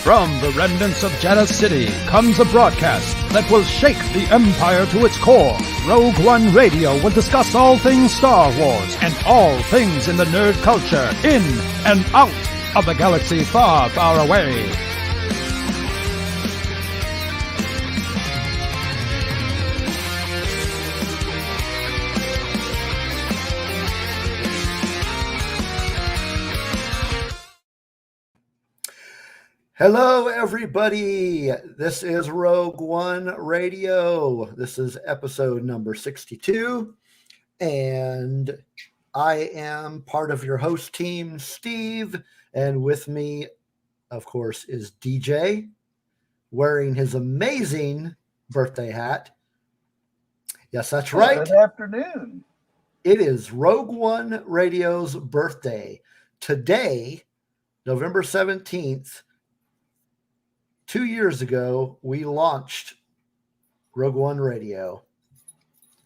From the remnants of Janus City comes a broadcast that will shake the Empire to its core. Rogue One Radio will discuss all things Star Wars and all things in the nerd culture, in and out of the galaxy far, far away. Hello, everybody. This is Rogue One Radio. This is episode number 62, and I am part of your host team, Steve, and with me, of course, is DJ, wearing his amazing birthday hat. Yes, that's right. Good afternoon. It is Rogue One Radio's birthday. Today, November 17th, 2 years ago, we launched Rogue One Radio.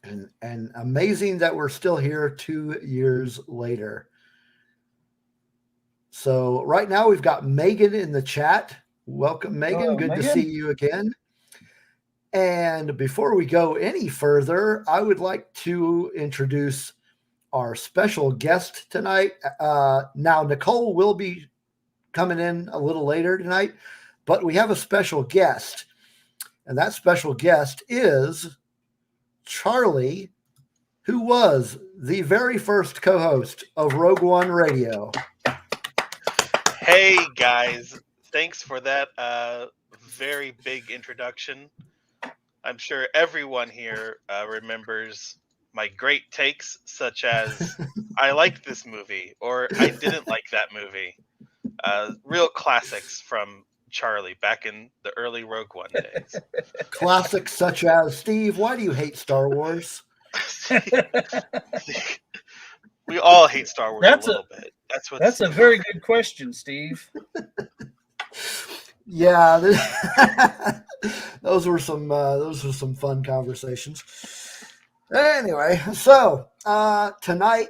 And amazing that we're still here 2 years later. So right now we've got Megan in the chat. Welcome, Megan. Hello, Good Megan. to see you again. And before we go any further, I would like to introduce our special guest tonight. Now, Nicole will be coming in a little later tonight, but we have a special guest, and that special guest is Charlie, who was the very first co-host of Rogue One Radio. Hey, guys. Thanks for that very big introduction. I'm sure everyone here remembers my great takes, such as, I liked this movie, or I didn't like that movie. Real classics from Charlie back in the early Rogue One days. Classics such as, Steve, why do you hate Star Wars? We all hate Star Wars a little bit. That's a very good question, Steve. Yeah, those were some fun conversations. Anyway, so tonight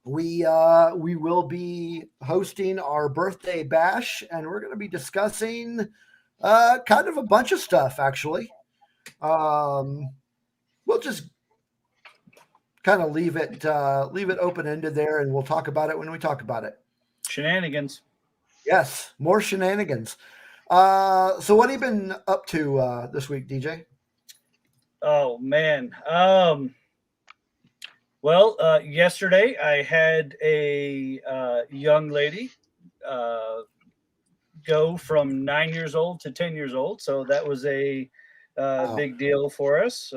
we will be hosting our birthday bash, and we're going to be discussing kind of a bunch of stuff. Actually, we'll just kind of leave it open ended there, and we'll talk about it when we talk about it. Shenanigans. Yes, more shenanigans. So what have you been up to this week, DJ? Oh man. Well, yesterday I had a young lady go from 9 years old to 10 years old. So that was a big deal for us.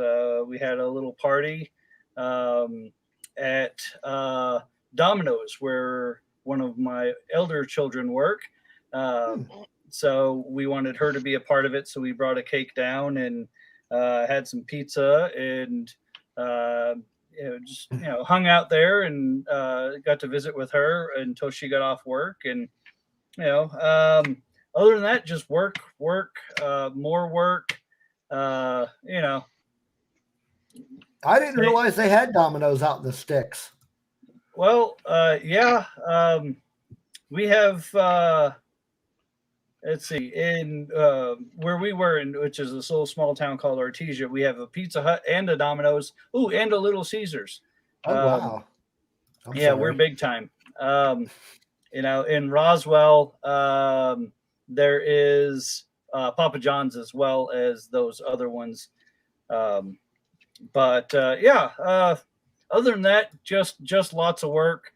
We had a little party at Domino's, where one of my elder children work. So we wanted her to be a part of it. So we brought a cake down and had some pizza and just hung out there and got to visit with her until she got off work. And other than that, just work, more work. I didn't realize they had Domino's out in the sticks. Well, yeah, we have. Let's see, in where we were in, which is this little small town called Artesia, we have a Pizza Hut and a Domino's. Ooh, and a Little Caesars. Oh, wow. We're big time. In Roswell, there is Papa John's as well as those other ones. Other than that, just lots of work.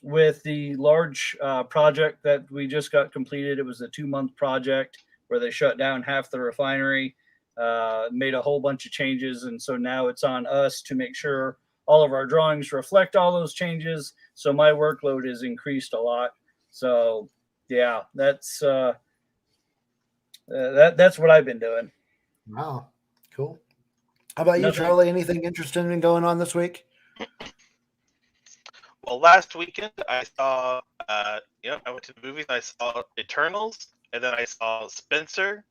With the large project that we just got completed. It was a 2-month project where they shut down half the refinery, made a whole bunch of changes. And so now it's on us to make sure all of our drawings reflect all those changes. So my workload is increased a lot. So yeah, that's what I've been doing. Wow. Cool. How about you, Charlie? Anything interesting going on this week? Well, last weekend I saw, I went to the movies. I saw Eternals, and then I saw Spencer,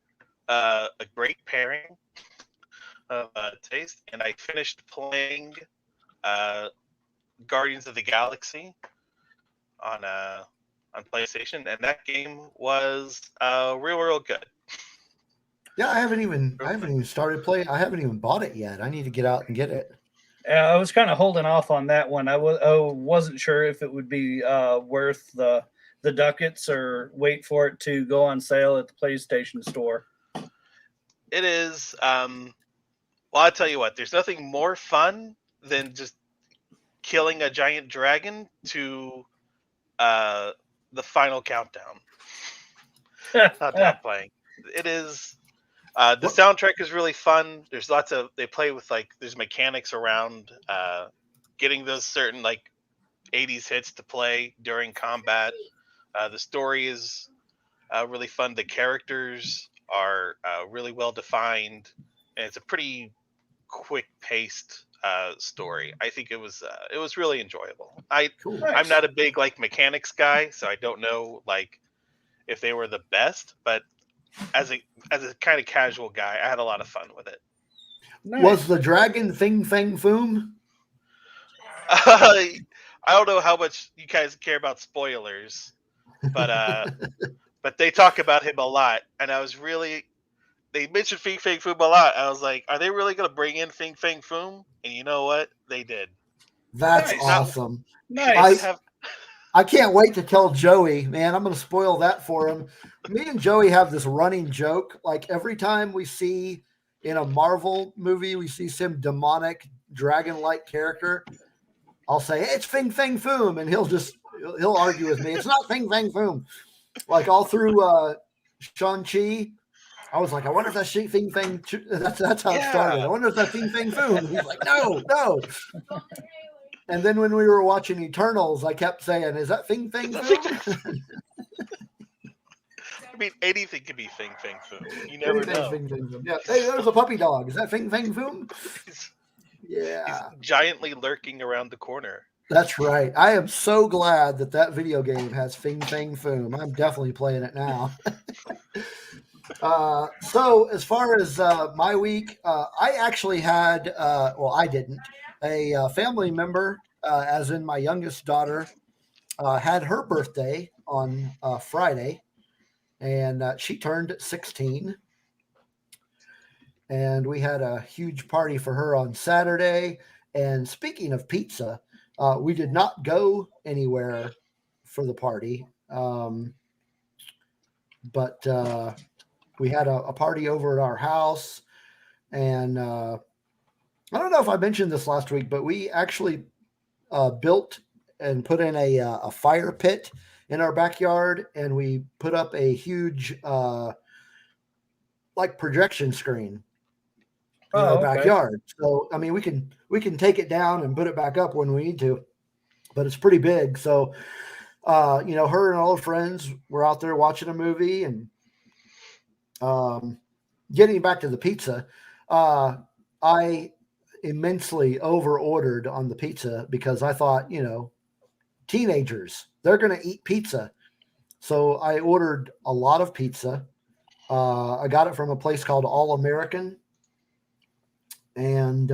a great pairing of taste. And I finished playing Guardians of the Galaxy on on PlayStation, and that game was real good. Yeah, I haven't even started playing. I haven't even bought it yet. I need to get out and get it. I was kind of holding off on that one. I wasn't sure if it would be worth the ducats or wait for it to go on sale at the PlayStation Store. It is. Well, I'll tell you what. There's nothing more fun than just killing a giant dragon to the final countdown. Not playing. It is. The soundtrack is really fun. There's lots of they play with there's mechanics around getting those certain 80s hits to play during combat. The story is really fun. The characters are really well defined, and it's a pretty quick paced story. I think it was really enjoyable. Cool. I'm not a big mechanics guy, so I don't know if they were the best, but as a kind of casual guy, I had a lot of fun with it. Nice. Was the dragon Fing Fang Foom? I don't know how much you guys care about spoilers, but but they talk about him a lot, and they mentioned Fing Fang Foom a lot. I was like, are they really going to bring in Fing Fang Foom? And you know what? They did. That's awesome. Nice. I can't wait to tell Joey, man. I'm going to spoil that for him. Me and Joey have this running joke. Every time we see in a Marvel movie, we see some demonic dragon-like character, I'll say, hey, it's Fing Fang Foom. And he'll argue with me. It's not Fing Fang Foom. All through Shang-Chi, I was like, I wonder if that's Fing Fang. That's how it started. I wonder if that's Fing Fang Foom. He's like, no. And then when we were watching Eternals, I kept saying, is that Fing Fang Foom? I mean, anything could be Fing Fang Foom. You never know. Fing Fang Foom. Yeah. Hey, there's a puppy dog. Is that Fing Fang Foom? He's giantly lurking around the corner. That's right. I am so glad that video game has Fing Fang Foom. I'm definitely playing it now. So as far as my week, I actually had, I didn't. A family member, as in my youngest daughter, had her birthday on Friday, and she turned 16. And we had a huge party for her on Saturday. And speaking of pizza, we did not go anywhere for the party, but we had a party over at our house, and I don't know if I mentioned this last week, but we actually built and put in a fire pit in our backyard, and we put up a huge projection screen in our backyard. So I mean, we can take it down and put it back up when we need to, but it's pretty big. So her and all her friends were out there watching a movie, and getting back to the pizza, I immensely over ordered on the pizza because I thought, teenagers, they're going to eat pizza. So I ordered a lot of pizza. I got it from a place called All American, and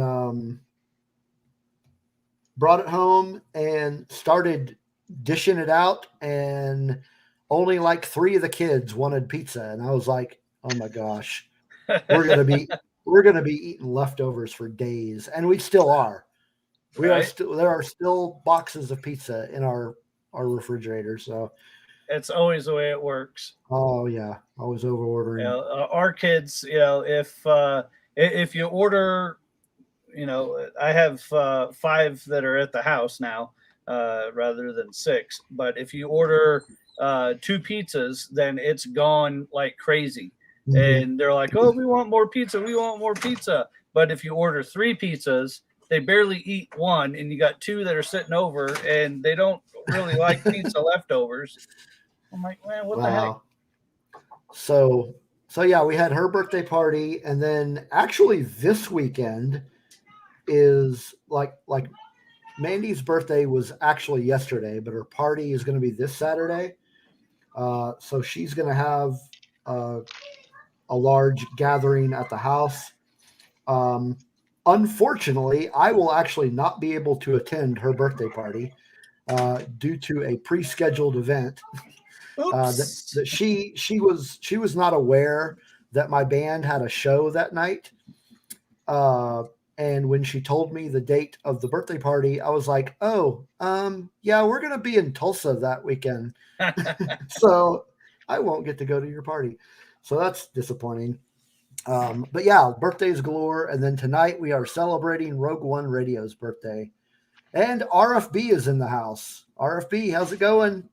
brought it home and started dishing it out. And only 3 of the kids wanted pizza. And I was like, oh my gosh, we're going to be eating leftovers for days. And we still are. There are still boxes of pizza in our refrigerator. So it's always the way it works. Oh yeah. Always over ordering. Our kids, if you order, I have 5 that are at the house now, rather than 6, but if you order 2 pizzas, then it's gone like crazy. Mm-hmm. And they're like, oh, we want more pizza. But if you order 3 pizzas, they barely eat one, and you got 2 that are sitting over, and they don't really like pizza leftovers. I'm like, man, what the heck? So yeah, we had her birthday party, and then actually this weekend is like Mandy's birthday was actually yesterday, but her party is going to be this Saturday. So she's going to have a large gathering at the house. Unfortunately, I will actually not be able to attend her birthday party. due to a pre-scheduled event. That she was not aware that my band had a show that night. And when she told me the date of the birthday party, I was like, oh, yeah, we're going to be in Tulsa that weekend. So I won't get to go to your party. So that's disappointing. But yeah, birthdays galore. And then tonight we are celebrating Rogue One Radio's birthday. And RFB is in the house. RFB, how's it going?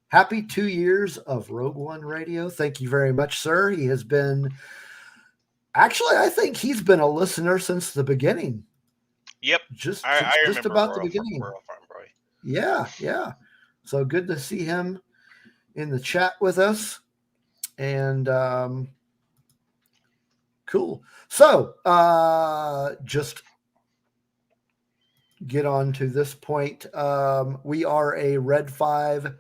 Happy 2 years of Rogue One Radio. Thank you very much, sir. He has been, actually, I think he's been a listener since the beginning. Yep. Just remember about the beginning. Royal Farm Boy. Yeah. So good to see him in the chat with us. And cool. So just get on to this point. We are a Red 5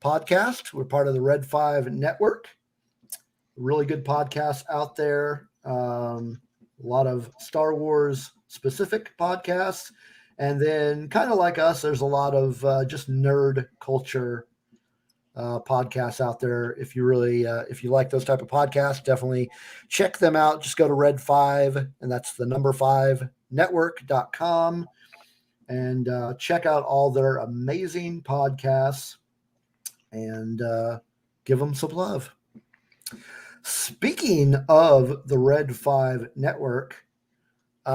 podcast. We're part of the Red 5 network. Really good podcasts out there. A lot of Star Wars specific podcasts. And then kind of like us, there's a lot of just nerd culture podcasts out there. If you really, if you like those type of podcasts, definitely check them out. Just go to Red 5, and that's the number 5 network.com, and check out all their amazing podcasts and give them some love. Speaking of the Red 5 network, they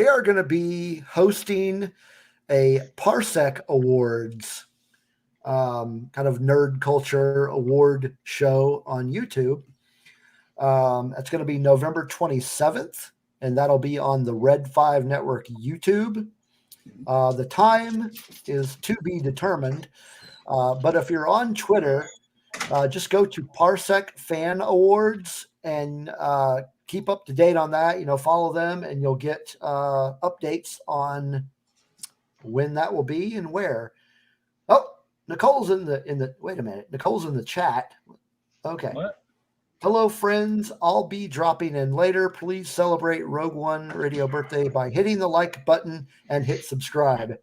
are going to be hosting a Parsec Awards kind of nerd culture award show on YouTube. It's going to be November 27th, and that'll be on the Red 5 Network YouTube. The time is to be determined, but if you're on Twitter, just go to Parsec Fan Awards and keep up to date on that. Follow them, and you'll get updates on when that will be and where. Oh, Nicole's in the wait a minute. Nicole's in the chat. Okay. What? Hello, friends. I'll be dropping in later. Please celebrate Rogue One Radio birthday by hitting the like button and hit subscribe.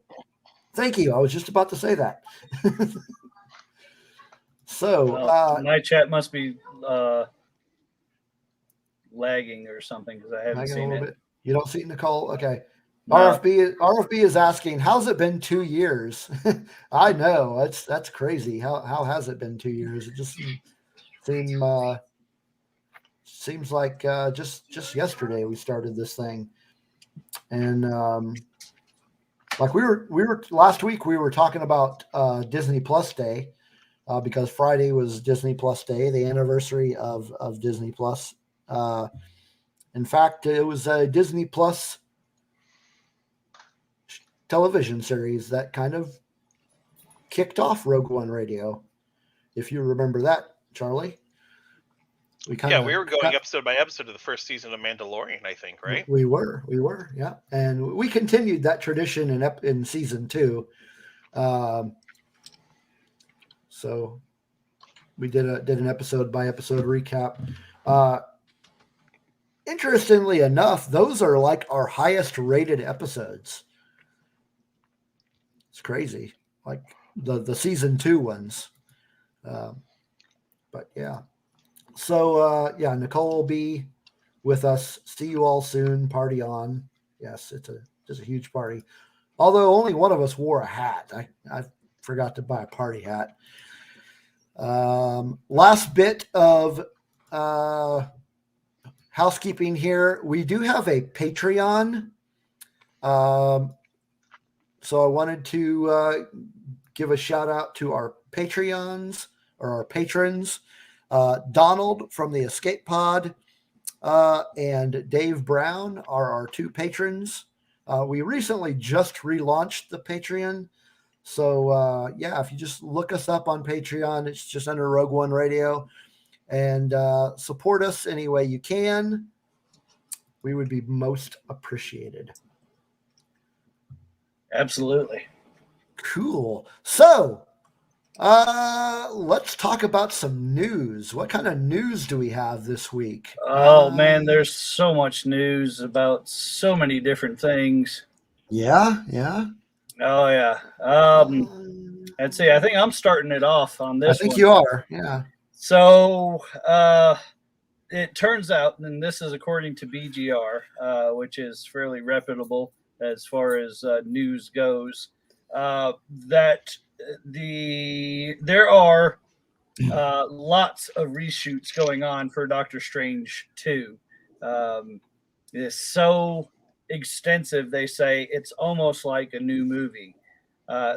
Thank you. I was just about to say that. So my chat must be lagging or something because I haven't seen it. Bit. You don't see Nicole? Okay. No. RFB is asking, how's it been 2 years? I know that's crazy. How has it been 2 years? It just seems like just yesterday we started this thing, and like we were last week we were talking about Disney Plus Day because Friday was Disney Plus Day, the anniversary of Disney Plus. In fact, it was a Disney Plus television series that kind of kicked off Rogue One Radio. If you remember that, Charlie. We were going episode by episode of the first season of Mandalorian, I think, right? We were, yeah. And we continued that tradition in season 2. So we did an episode by episode recap. Interestingly enough, those are like our highest rated episodes. It's crazy, like the season 2 ones. But yeah. So Nicole will be with us. See you all soon. Party on. Yes, it's a huge party. Although only one of us wore a hat. I forgot to buy a party hat. Last bit of housekeeping here. We do have a Patreon. So I wanted to give a shout out to our Patreons or our patrons. Donald from the Escape Pod and Dave Brown are our 2 patrons. We recently just relaunched the Patreon. So if you just look us up on Patreon, it's just under Rogue One Radio, and support us any way you can. We would be most appreciated. Absolutely. Cool. So let's talk about some news. What kind of news do we have this week? Oh man, there's so much news about so many different things. Yeah, yeah. Oh yeah. Let's see. I think I'm starting it off on I this think one. you are. Yeah. So it turns out, and this is according to BGR, which is fairly reputable as far as news goes, that there are lots of reshoots going on for Doctor Strange 2. It's so extensive, they say it's almost like a new movie.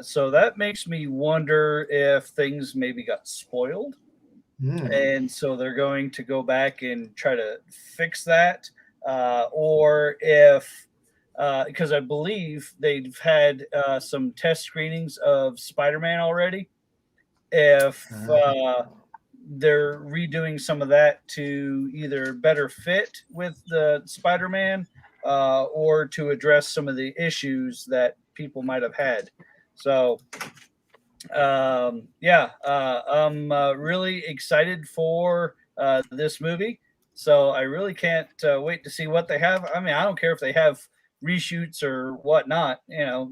So that makes me wonder if things maybe got spoiled. And so they're going to go back and try to fix that. Or if, because I believe they've had some test screenings of Spider Man already. If they're redoing some of that to either better fit with the Spider-Man or to address some of the issues that people might have had. So, I'm really excited for this movie. So I really can't wait to see what they have. I mean, I don't care if they have reshoots or whatnot.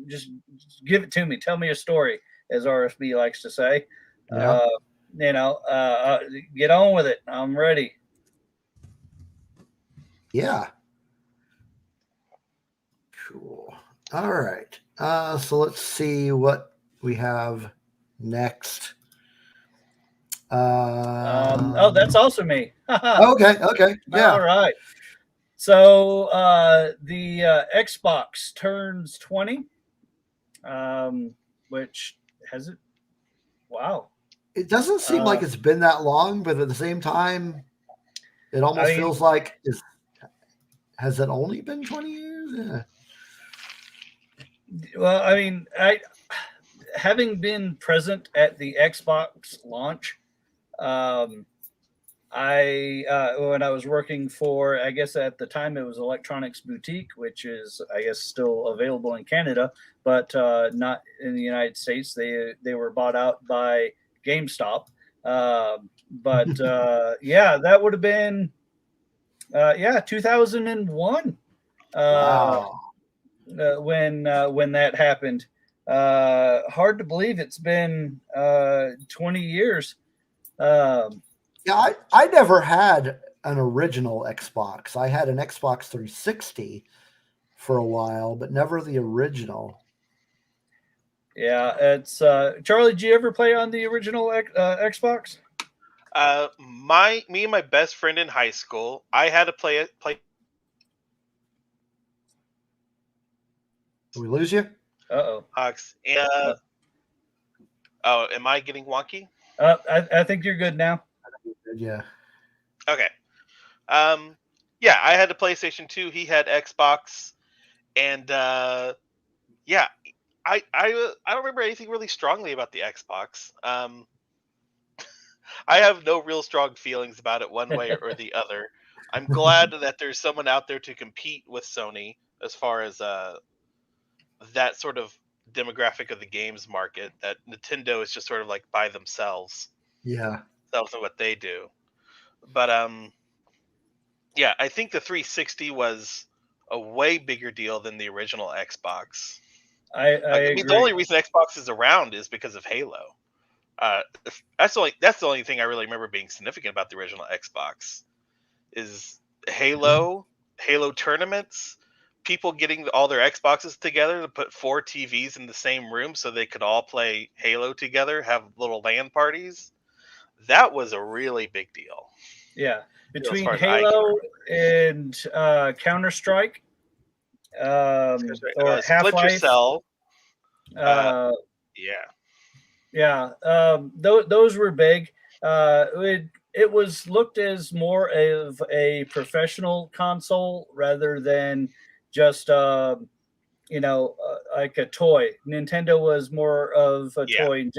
Just give it to me. Tell me a story, as RFB likes to say. Yeah. Get on with it. I'm ready. Yeah. Cool. All right. So let's see what we have next. That's also me. Okay. Yeah. All right. So the Xbox turns 20, which has it. Wow. It doesn't seem like it's been that long, but at the same time, it almost feels like has it only been 20 years? Yeah. Well, I mean, having been present at the Xbox launch, when I was working for, I guess at the time it was Electronics Boutique, which is, I guess, still available in Canada, but not in the United States. They were bought out by GameStop. That would have been 2001. Wow. When that happened. Hard to believe it's been 20 years. I never had an original Xbox. I had an Xbox 360 for a while, but never the original. Yeah, it's Charlie. Did you ever play on the original Xbox? Me and my best friend in high school, I had to play. Did we lose you? Hawks. Am I getting wonky? I think you're good now. Yeah. Okay. I had a PlayStation 2. He had Xbox, and I don't remember anything really strongly about the Xbox. I have no real strong feelings about it one way or the other. I'm glad that there's someone out there to compete with Sony as far as that sort of demographic of the games market, that Nintendo is just sort of like by themselves. Yeah. That's what they do. But I think the 360 was a way bigger deal than the original Xbox. I agree. The only reason Xbox is around is because of Halo. That's the only thing I really remember being significant about the original Xbox is Halo tournaments, people getting all their Xboxes together to put 4 TVs in the same room so they could all play Halo together, have little LAN parties. That was a really big deal. Yeah, between Halo and Counter-Strike, or Half-Life. Those were big. It was looked as more of a professional console rather than just like a toy. Nintendo was more of a toy,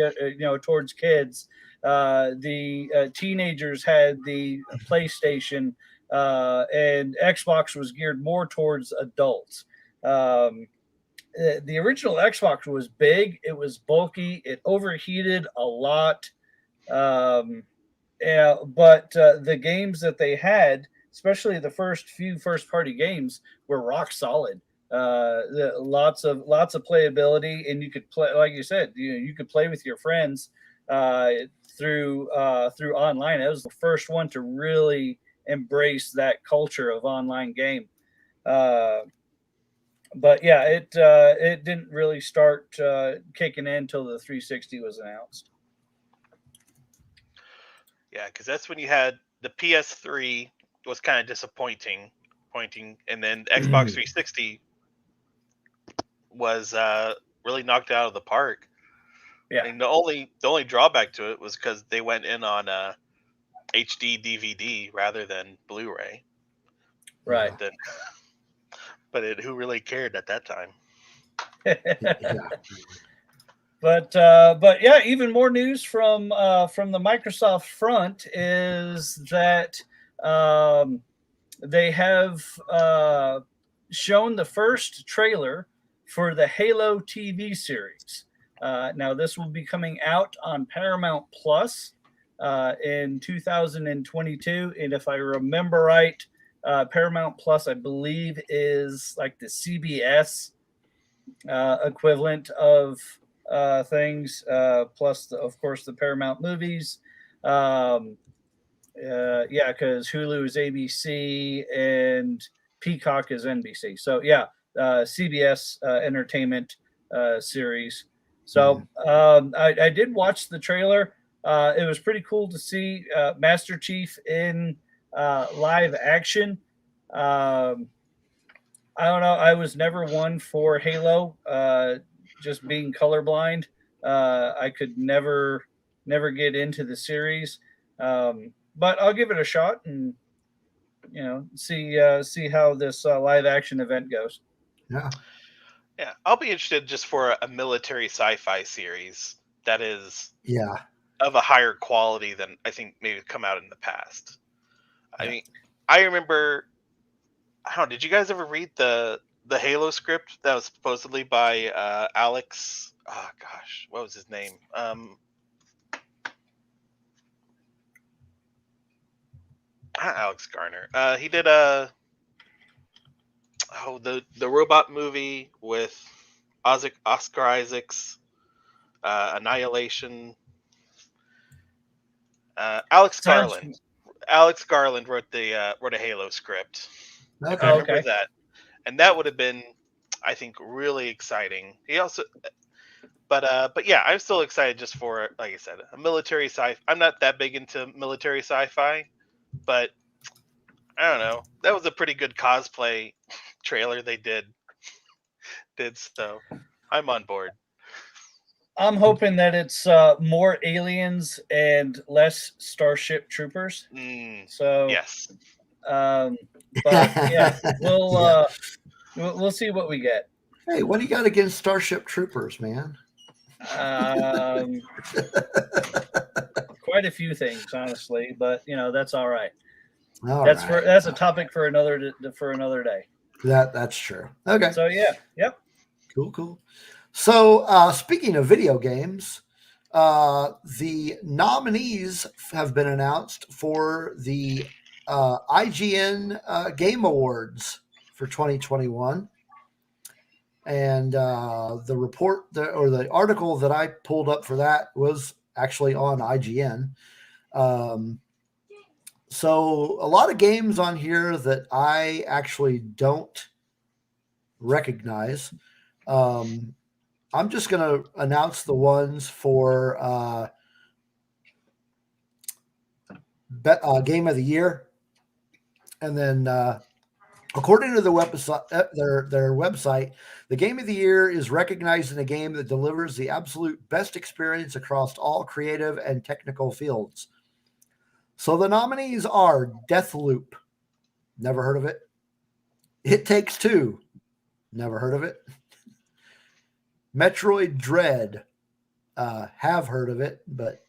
towards kids. The teenagers had the PlayStation, and Xbox was geared more towards adults. The original Xbox was big. It was bulky. It overheated a lot. But the games that they had, especially the first few first-party games, were rock solid. Lots of playability, and you could play, like you said, you could play with your friends through online. It was the first one to really embrace that culture of online game. But yeah, it didn't really start kicking in until the 360 was announced. Yeah, because that's when you had the PS3 was kind of disappointing, and then Xbox 360 was really knocked out of the park. Yeah. And the only drawback to it was because they went in on HD DVD rather than Blu-ray. Right. But who really cared at that time? Yeah. But yeah, even more news from the Microsoft front is that they have shown the first trailer for the Halo TV series. Now, this will be coming out on Paramount Plus in 2022, and if I remember right, Paramount Plus, I believe, is like the CBS equivalent of things, plus of course the Paramount movies. Yeah, because Hulu is ABC and Peacock is NBC. So yeah, CBS entertainment series. So I did watch the trailer. It was pretty cool to see Master Chief in live action. I don't know. I was never one for Halo. Just being colorblind, I could never get into the series. But I'll give it a shot and see how this live action event goes. Yeah. Yeah, I'll be interested just for a military sci-fi series that is of a higher quality than I think maybe come out in the past. I mean, I remember. I don't know. Did you guys ever read the Halo script that was supposedly by Alex? Oh gosh, what was his name? Not Alex Garner. He did the robot movie with Oscar Isaacs, Annihilation. Alex Garland. Alex Garland wrote a Halo script. Okay. I remember that, and that would have been, I think, really exciting. He also, but yeah, I'm still excited just for, like I said, a military sci. I'm not that big into military sci-fi, but I don't know. That was a pretty good cosplay trailer they did so. I'm on board. I'm hoping that it's more aliens and less Starship Troopers. So yes. But yeah, we'll see what we get. Hey, what do you got against Starship Troopers, man? Quite a few things, honestly, but that's all right. That's a topic for another day. That's true. Okay. So yeah, yep. Cool. So speaking of video games, the nominees have been announced for the IGN Game Awards for 2021. And the report or the article that I pulled up for that was actually on IGN. So a lot of games on here that I actually don't recognize. I'm just going to announce the ones for Game of the Year. And then according to the website, their website, the Game of the Year is recognized in a game that delivers the absolute best experience across all creative and technical fields. So the nominees are Deathloop. Never heard of it. It Takes Two. Never heard of it. Metroid Dread. Have heard of it, but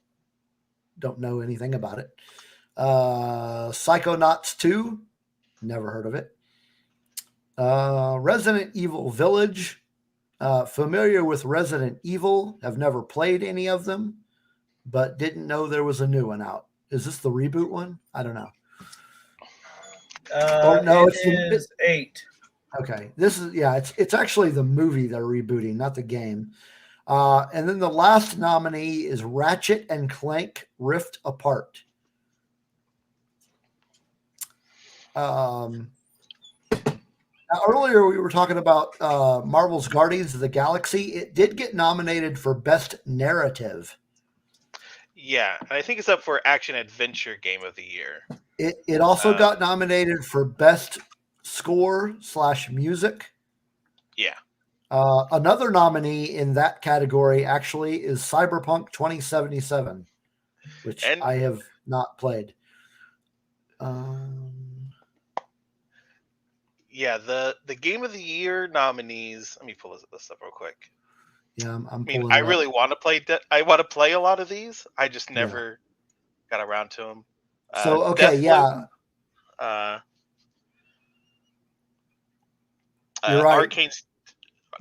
don't know anything about it. Psychonauts 2. Never heard of it. Resident Evil Village. Familiar with Resident Evil. Have never played any of them, but didn't know there was a new one out. Is this the reboot one? I don't know. No, it is 8. Okay, this is it's actually the movie they're rebooting, not the game. And then the last nominee is Ratchet and Clank Rift Apart. Now earlier we were talking about Marvel's Guardians of the Galaxy. It did get nominated for Best Narrative. Yeah, and I think it's up for Action Adventure Game of the Year. It also got nominated for Best Score / Music. Yeah. Another nominee in that category actually is Cyberpunk 2077, which I have not played. Yeah, the Game of the Year nominees. Let me pull this up real quick. Yeah, I really want to play. I want to play a lot of these. I just never got around to them. So okay, yeah. You're right. Arcane,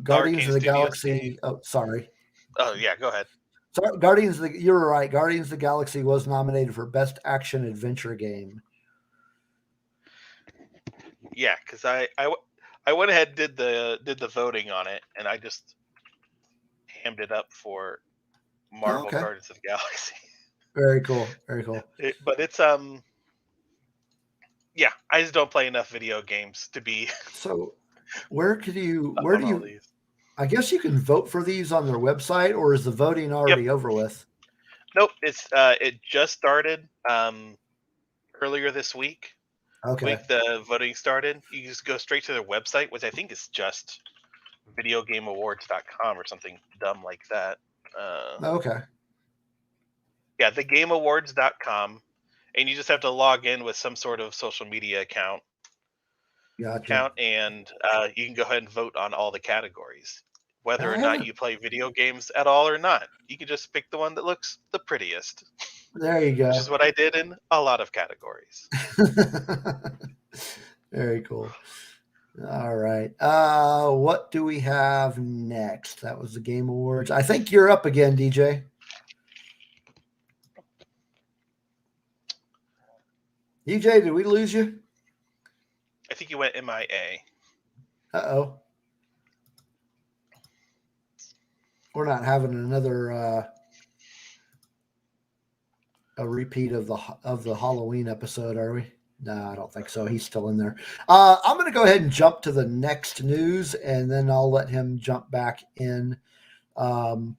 Guardians of the Studios Galaxy. game. Oh, sorry. Oh yeah, go ahead. Sorry, you're right. Guardians of the Galaxy was nominated for Best Action Adventure Game. Yeah, because I went ahead and did the voting on it, and I just hammed it up for Marvel Guardians of the Galaxy. Very cool. Very cool. But it's yeah, I just don't play enough video games to be. So, where do you? I guess you can vote for these on their website, or is the voting already over with? Nope, it just started earlier this week. Okay. The voting started. You just go straight to their website, which I think is just videogameawards.com or something dumb like that. Okay. Yeah, thegameawards.com, and you just have to log in with some sort of social media account. Gotcha. And you can go ahead and vote on all the categories, whether or not you play video games at all or not. You can just pick the one that looks the prettiest. There you go. Which is what I did in a lot of categories. Very cool. All right. What do we have next? That was the Game Awards. I think you're up again, DJ. DJ, did we lose you? I think you went MIA. Uh-oh. We're not having another a repeat of the Halloween episode, are we? No, I don't think so. He's still in there. I'm going to go ahead and jump to the next news, and then I'll let him jump back in. The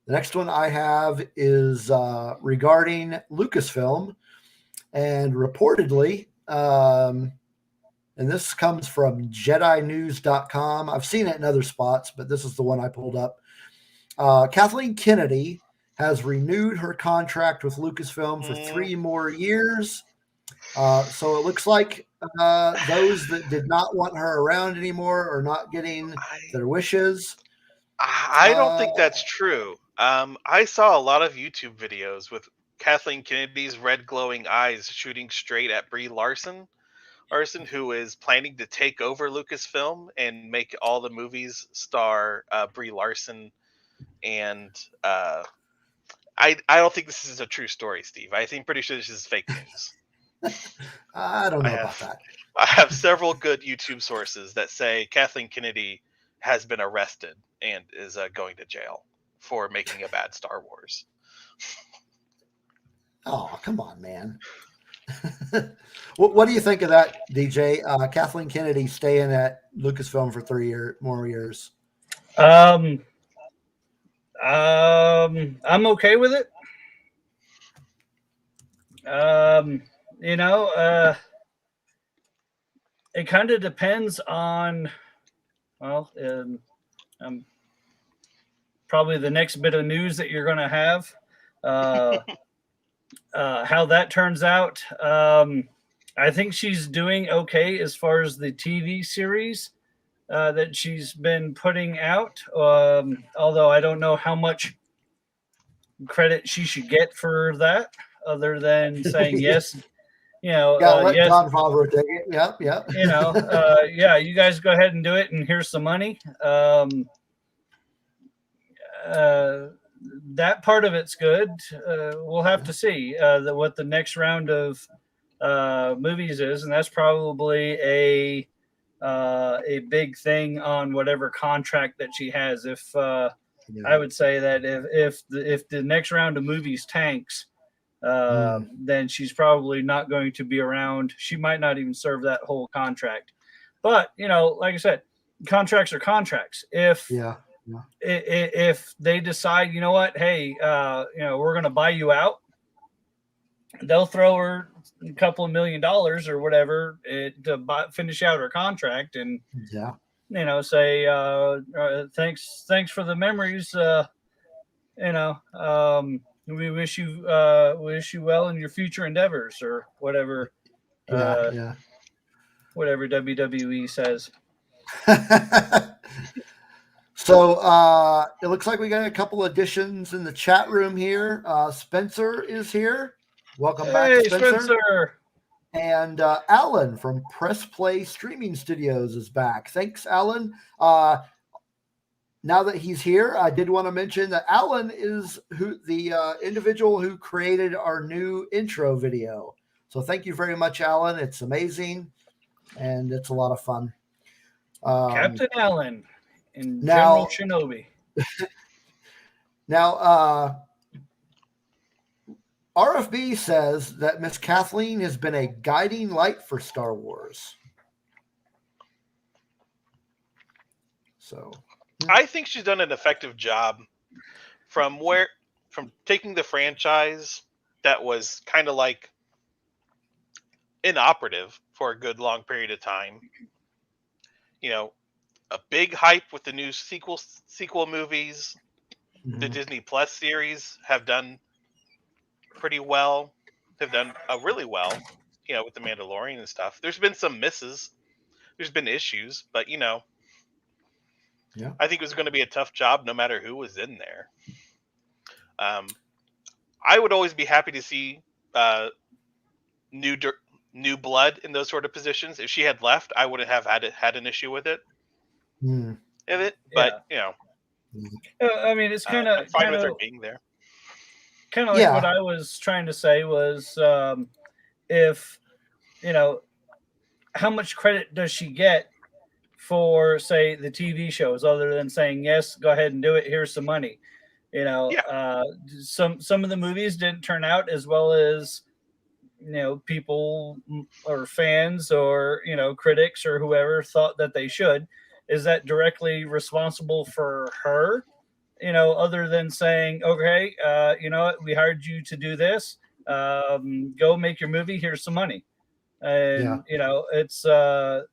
next one I have is regarding Lucasfilm, and reportedly, and this comes from JediNews.com. I've seen it in other spots, but this is the one I pulled up. Kathleen Kennedy has renewed her contract with Lucasfilm for 3 more years. So it looks like those that did not want her around anymore are not getting their wishes. I don't think that's true. I saw a lot of YouTube videos with Kathleen Kennedy's red glowing eyes shooting straight at Brie Larson, who is planning to take over Lucasfilm and make all the movies star Brie Larson. And I don't think this is a true story, Steve. Pretty sure this is fake news. I don't know about that. I have several good YouTube sources that say Kathleen Kennedy has been arrested and is going to jail for making a bad Star Wars. Oh, come on, man. What do you think of that, DJ? Kathleen Kennedy staying at Lucasfilm for 3 more years. I'm okay with it. It kind of depends on, probably the next bit of news that you're going to have, how that turns out. I think she's doing okay as far as the TV series that she's been putting out, although I don't know how much credit she should get for that, other than saying yes. Let yes, John Favreau take it. Yep. Yeah, you guys go ahead and do it, and here's some money. That part of it's good. We'll have to see what the next round of movies is, and that's probably a a big thing on whatever contract that she has. If I would say that if the next round of movies tanks, then she's probably not going to be around. She might not even serve that whole contract. But like I said, contracts are contracts. If they decide, you know what, hey, we're going to buy you out, they'll throw her a couple of $1 million or whatever to finish out her contract, and say thanks for the memories. We wish you well in your future endeavors, or whatever. Whatever WWE says. So it looks like we got a couple additions in the chat room here. Spencer is here. Welcome back, Spencer. And Alan from Press Play Streaming Studios is back. Thanks, Alan. Now that he's here, I did want to mention that Alan is the individual who created our new intro video. So thank you very much, Alan. It's amazing, and it's a lot of fun. Captain Alan and General Shinobi. Now, RFB says that Miss Kathleen has been a guiding light for Star Wars. So I think she's done an effective job from taking the franchise that was kind of like inoperative for a good long period of time. A big hype with the new sequel movies. The Disney Plus series have done pretty well. Have done really well, with the Mandalorian and stuff. There's been some misses. There's been issues, but I think it was going to be a tough job no matter who was in there. I would always be happy to see new blood in those sort of positions. If she had left, I wouldn't have had an issue with it. But I mean, it's kind of fine with her being there. Kind of like what I was trying to say was, if how much credit does she get for, say, the TV shows, other than saying, yes, go ahead and do it, here's some money? Some of the movies didn't turn out as well as people or fans or critics or whoever thought that they should. Is that directly responsible for her? Other than saying, okay, we hired you to do this, go make your movie, here's some money. And it's that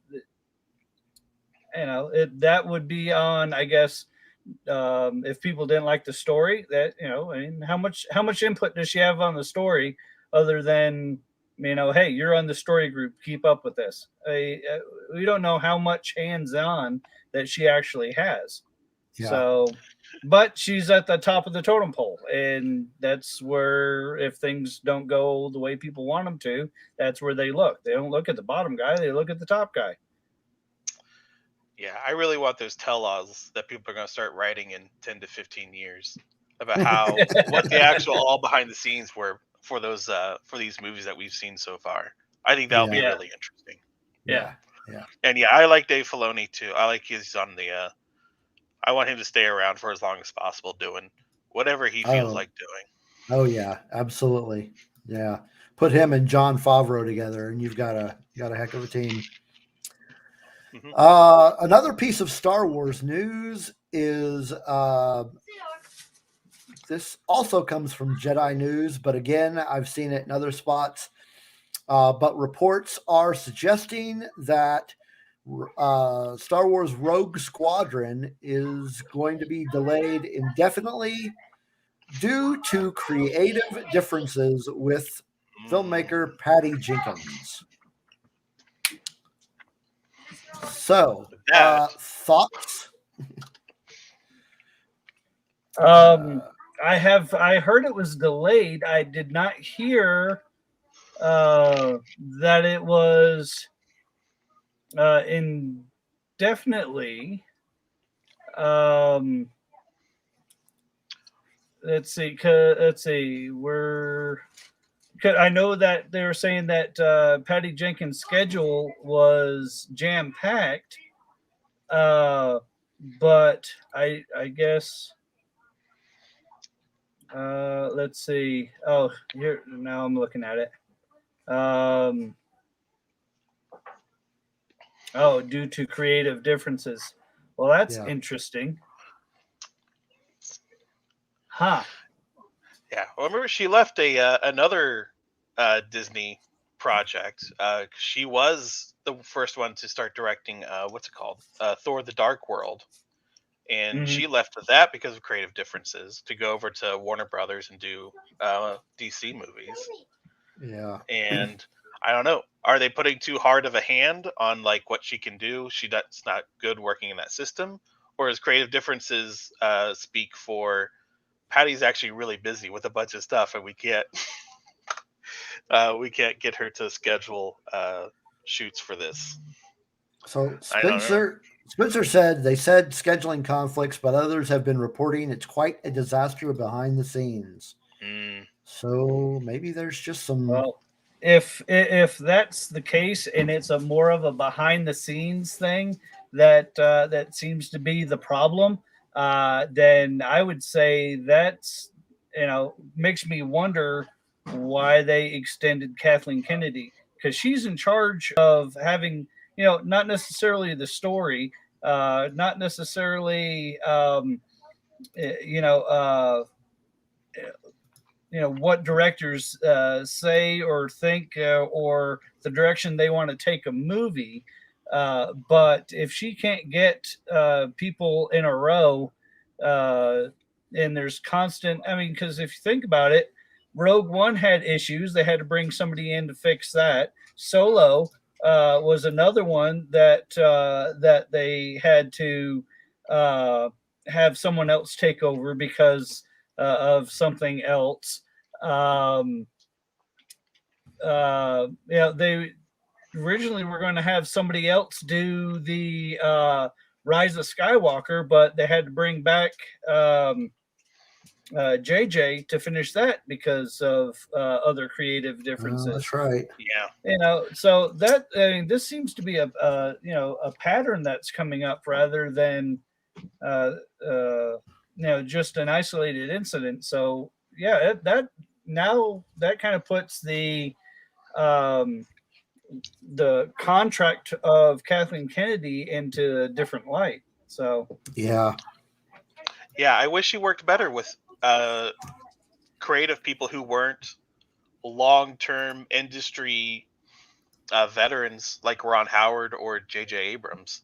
would be on, I guess, if people didn't like the story, that how much input does she have on the story, other than hey, you're on the story group, keep up with this. We don't know how much hands-on that she actually has. So, but she's at the top of the totem pole, and that's where, if things don't go the way people want them to, that's where they look. They don't look at the bottom guy, they look at the top guy. Yeah, I really want those tell-alls that people are going to start writing in 10 to 15 years about what the actual all behind the scenes were for those for these movies that we've seen so far. I think that'll be really interesting. Yeah. And I like Dave Filoni too. I like he's on the I want him to stay around for as long as possible, doing whatever he feels like doing. Oh yeah, absolutely. Yeah. Put him and Jon Favreau together and you've got a heck of a team. Another piece of Star Wars news is this also comes from Jedi News, but again, I've seen it in other spots. But reports are suggesting that Star Wars Rogue Squadron is going to be delayed indefinitely due to creative differences with filmmaker Patty Jenkins. So, thoughts? I heard it was delayed. I did not hear that it was indefinitely. Let's see. We're 'cause I know that they were saying that Patty Jenkins' schedule was jam packed, but I guess let's see. Oh, here now I'm looking at it. Due to creative differences. Well, that's interesting. Huh. Yeah. Well, remember she left another Disney project. She was the first one to start directing what's it called? Thor: The Dark World. And she left that because of creative differences to go over to Warner Brothers and do DC movies. Yeah. And I don't know. Are they putting too hard of a hand on like what she can do? That's not good working in that system, or is creative differences speak for Patty's actually really busy with a bunch of stuff, and we can't get her to schedule shoots for this. So I don't know. Spencer said scheduling conflicts, but others have been reporting it's quite a disaster behind the scenes. So maybe there's just some. Well, if that's the case, and it's a more of a behind the scenes thing that seems to be the problem, then I would say that's makes me wonder why they extended Kathleen Kennedy, because she's in charge of having not necessarily the story, not necessarily what directors say or think, or the direction they want to take a movie. But if she can't get people in a row, and there's constant, because if you think about it, Rogue One had issues. They had to bring somebody in to fix that. Solo was another one that they had to have someone else take over because of something else. They originally were going to have somebody else do the Rise of Skywalker, but they had to bring back JJ to finish that because of other creative differences. That's right. Yeah. So that this seems to be a pattern that's coming up rather than just an isolated incident. So yeah, that kind of puts the contract of Kathleen Kennedy into a different light. So yeah, I wish she worked better with creative people who weren't long-term industry veterans like Ron Howard or J.J. Abrams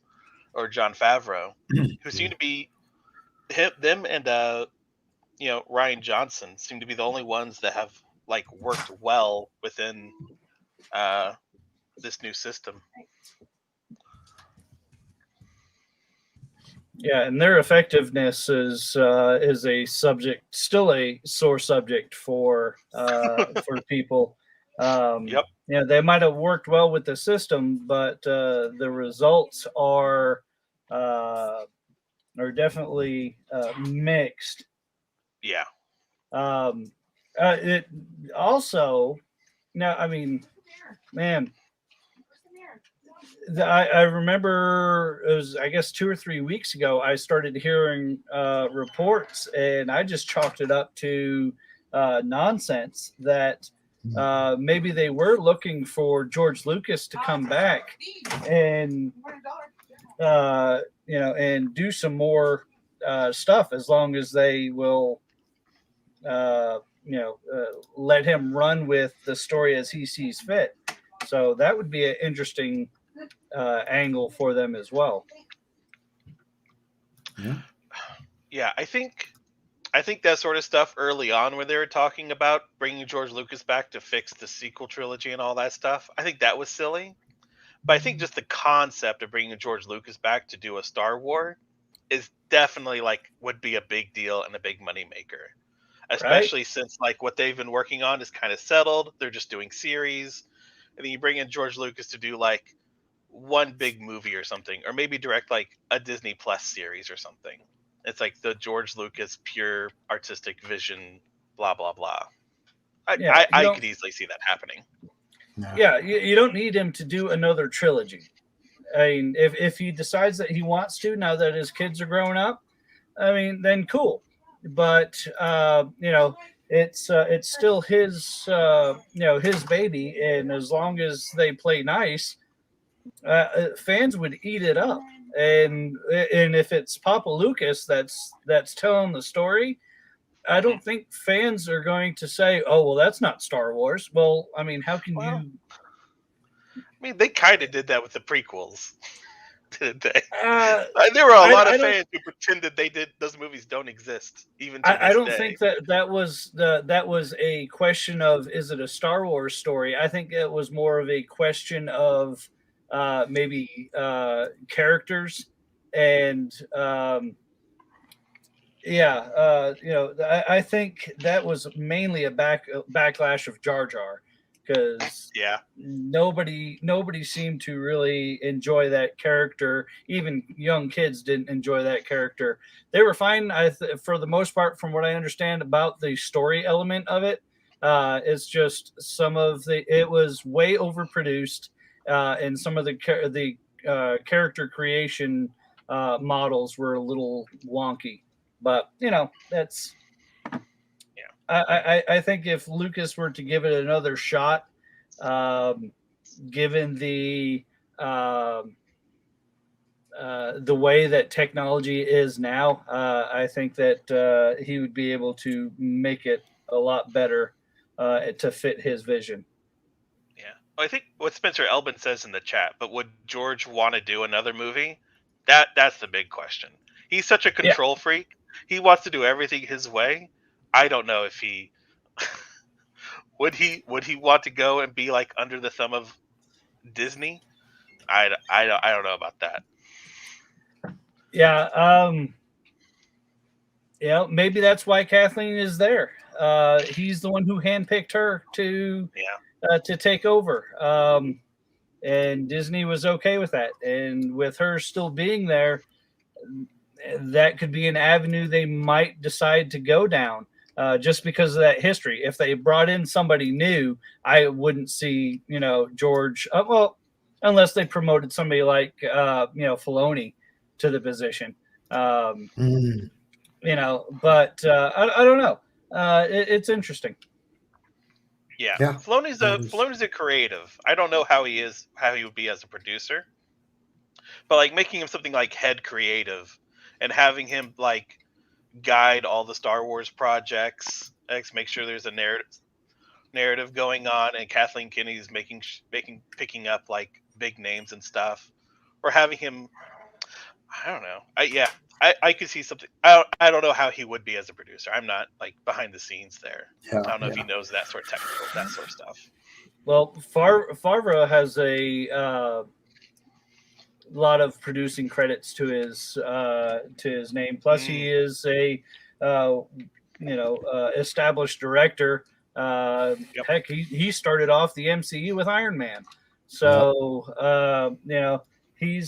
or Jon Favreau, who seem to be them and Ryan Johnson seem to be the only ones that have like worked well within this new system. Yeah, and their effectiveness is a subject, still a sore subject for people. Yep. They might have worked well with the system, but the results are definitely mixed. Yeah. It also man. I remember it was, I guess, 2 or 3 weeks ago, I started hearing reports, and I just chalked it up to nonsense that maybe they were looking for George Lucas to come back and and do some more stuff, as long as they will let him run with the story as he sees fit. So that would be an interesting angle for them as well. Yeah, I think that sort of stuff early on, when they were talking about bringing George Lucas back to fix the sequel trilogy and all that stuff, I think that was silly. But I think just the concept of bringing George Lucas back to do a Star Wars is definitely would be a big deal and a big moneymaker, especially since what they've been working on is kind of settled. They're just doing series, and then you bring in George Lucas to do one big movie or something, or maybe direct a Disney Plus series or something. It's the George Lucas pure artistic vision, blah blah blah. I could easily see that happening. No. Yeah, you don't need him to do another trilogy. I mean, if he decides that he wants to, now that his kids are growing up, I mean, then cool. But it's still his his baby, and as long as they play nice, fans would eat it up. And if it's Papa Lucas that's telling the story, I don't think fans are going to say, "Oh, well, that's not Star Wars." Well, I mean, how can you? I mean, they kind of did that with the prequels, didn't they? Uh, There were a lot of I don't- fans who pretended those movies don't exist, even to this I don't day. think that was a question of, is it a Star Wars story? I think it was more of a question of maybe characters and I think that was mainly a backlash of Jar Jar, because nobody seemed to really enjoy that character. Even young kids didn't enjoy that character. They were fine, for the most part, from what I understand about the story element of it. It's just it was way overproduced, and some of the character creation models were a little wonky. But that's. I think if Lucas were to give it another shot, given the way that technology is now, I think that he would be able to make it a lot better to fit his vision. Yeah, well, I think what Spencer Elbin says in the chat. But would George want to do another movie? That's the big question. He's such a control freak. He wants to do everything his way. I don't know if he would he want to go and be like under the thumb of Disney. I don't know about that. Yeah, maybe that's why Kathleen is there. He's the one who handpicked her to take over, and Disney was okay with that. And with her still being there, that could be an avenue they might decide to go down, just because of that history. If they brought in somebody new, I wouldn't see, George. Unless they promoted somebody like, Filoni to the position. But I don't know. It's interesting. Yeah. Filoni's a creative. I don't know how he would be as a producer, but like making him something like head creative and having him like guide all the Star Wars projects, make sure there's a narrative going on, and Kathleen Kennedy's picking up like big names and stuff, or having him. I don't know. I could see something. I don't know how he would be as a producer. I'm not like behind the scenes there. I don't know if he knows that sort of stuff. Well, Favreau has a lot of producing credits to his name. Plus, he is a established director. Heck, he started off the MCU with Iron Man, so he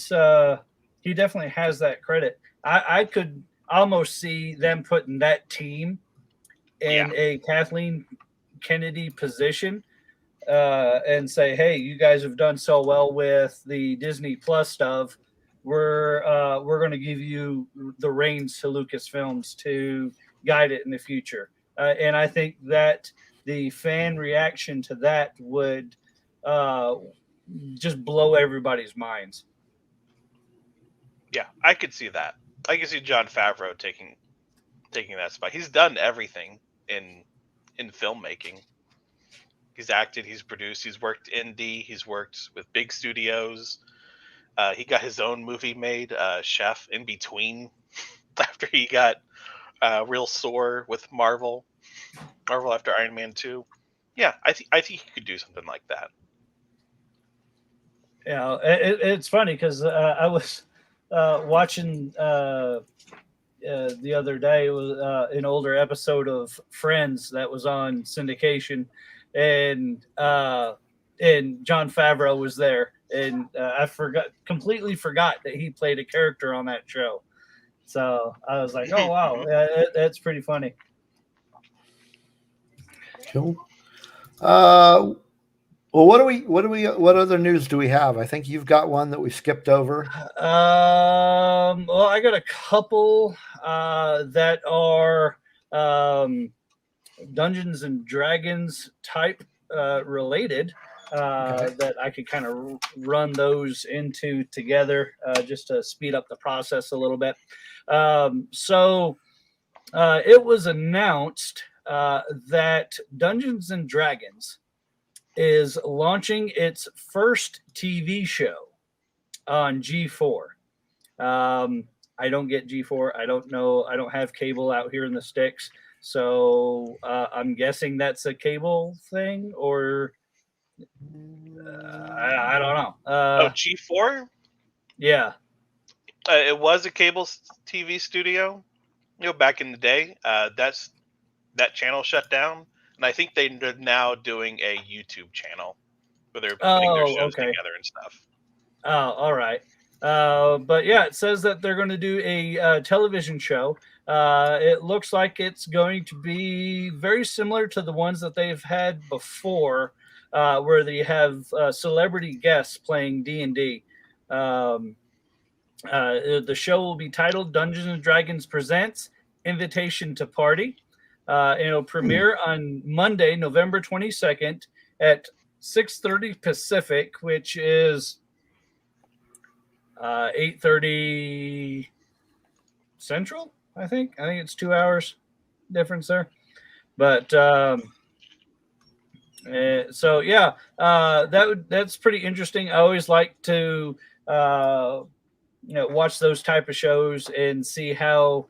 definitely has that credit. I could almost see them putting that team in a Kathleen Kennedy position, and say, "Hey, you guys have done so well with the Disney Plus stuff. We're going to give you the reins to Lucasfilms to guide it in the future." And I think that the fan reaction to that would just blow everybody's minds. Yeah, I could see that. I could see Jon Favreau taking that spot. He's done everything in filmmaking. He's acted, he's produced, he's worked indie, he's worked with big studios. He got his own movie made, Chef, in between, after he got real sore with Marvel after Iron Man 2. Yeah, I think he could do something like that. Yeah, it's funny because I was watching the other day was an older episode of Friends that was on syndication, and Jon Favreau was there, and I completely forgot that he played a character on that show. So I was like, "Oh wow, that's pretty funny." Cool. Well, what other news do we have? I think you've got one that we skipped over. Well, I got a couple that are Dungeons and Dragons type related Okay. that I could kind of run those into together just to speed up the process a little bit. So it was announced that Dungeons and Dragons is launching its first TV show on G4. I don't get G4. I don't know. I don't have cable out here in the sticks. So I'm guessing that's a cable thing, or I don't know. G4? Yeah. It was a cable TV studio, back in the day. That channel shut down, and I think they're now doing a YouTube channel where they're putting their shows together and stuff. Oh, all right. But yeah, it says that they're going to do a television show. It looks like it's going to be very similar to the ones that they've had before, where they have celebrity guests playing D&D. The show will be titled Dungeons and Dragons Presents Invitation to Party. And it'll premiere on Monday, November 22nd at 6:30 Pacific, which is 8:30 Central, I think. I think it's 2 hours difference there. But so yeah, that's pretty interesting. I always like to watch those type of shows and see how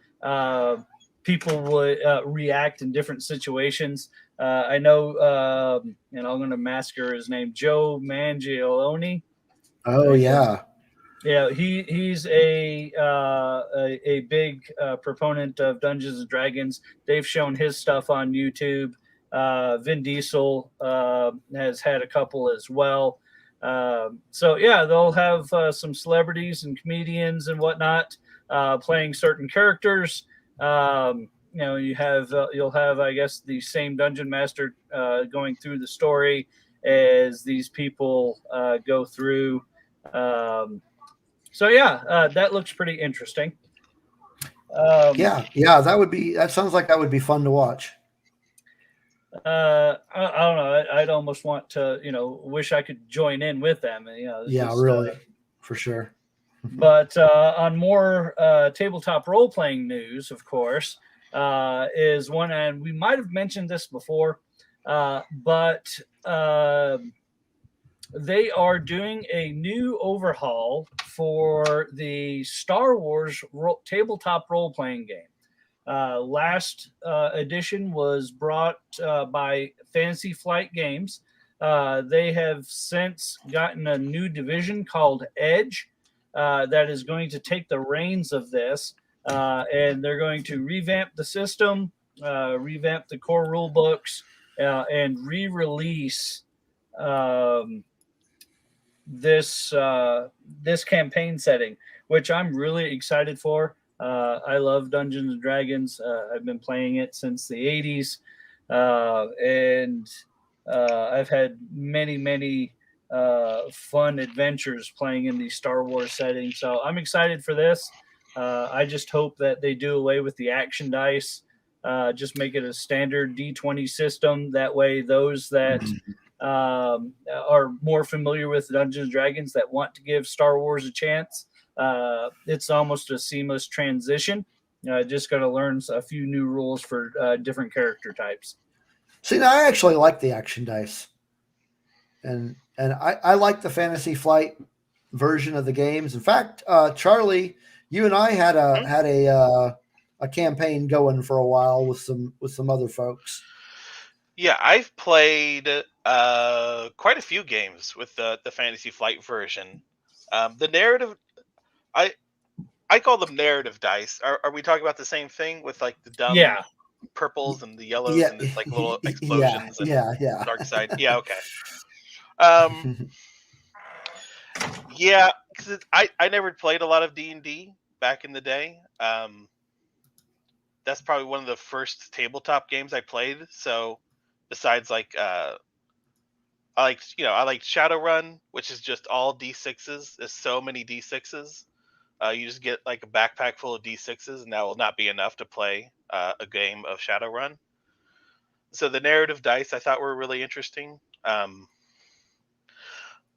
people would react in different situations. I know, and I'm going to massacre his name, Joe Mangione. Oh yeah. Yeah, he's a big proponent of Dungeons and Dragons. They've shown his stuff on YouTube. Vin Diesel has had a couple as well. So yeah, they'll have some celebrities and comedians and whatnot playing certain characters. You'll have, I guess, the same dungeon master going through the story as these people go through. So yeah, that looks pretty interesting. Yeah, that sounds like that would be fun to watch. I don't know. I'd almost want to, wish I could join in with them. Really, for sure. But on more tabletop role-playing news, of course, is one, and we might have mentioned this before, but they are doing a new overhaul for the Star Wars tabletop role-playing game. Last edition was brought by Fantasy Flight Games. They have since gotten a new division called Edge that is going to take the reins of this, and they're going to revamp the system, revamp the core rule books, and re-release this campaign setting, which I'm really excited for. I love Dungeons and Dragons. I've been playing it since the 80s, and I've had many fun adventures playing in these Star Wars settings. So I'm excited for this. I just hope that they do away with the action dice. Just make it a standard D20 system. That way, those that are more familiar with Dungeons and Dragons that want to give Star Wars a chance, it's almost a seamless transition. Just got to learn a few new rules for different character types. See, now I actually like the action dice, and I like the Fantasy Flight version of the games. In fact, Charlie, you and I had a campaign going for a while with some other folks. Yeah, I've played quite a few games with the Fantasy Flight version. The narrative, I call them narrative dice. Are we talking about the same thing with like the dumb purples and the yellows and it's like little explosions and dark side? Yeah, okay. Yeah, because I never played a lot of D&D back in the day. That's probably one of the first tabletop games I played. So besides like I liked Shadowrun, which is just all D6s. There's so many D6s. You just get like a backpack full of D6s, and that will not be enough to play a game of Shadowrun. So the narrative dice I thought were really interesting.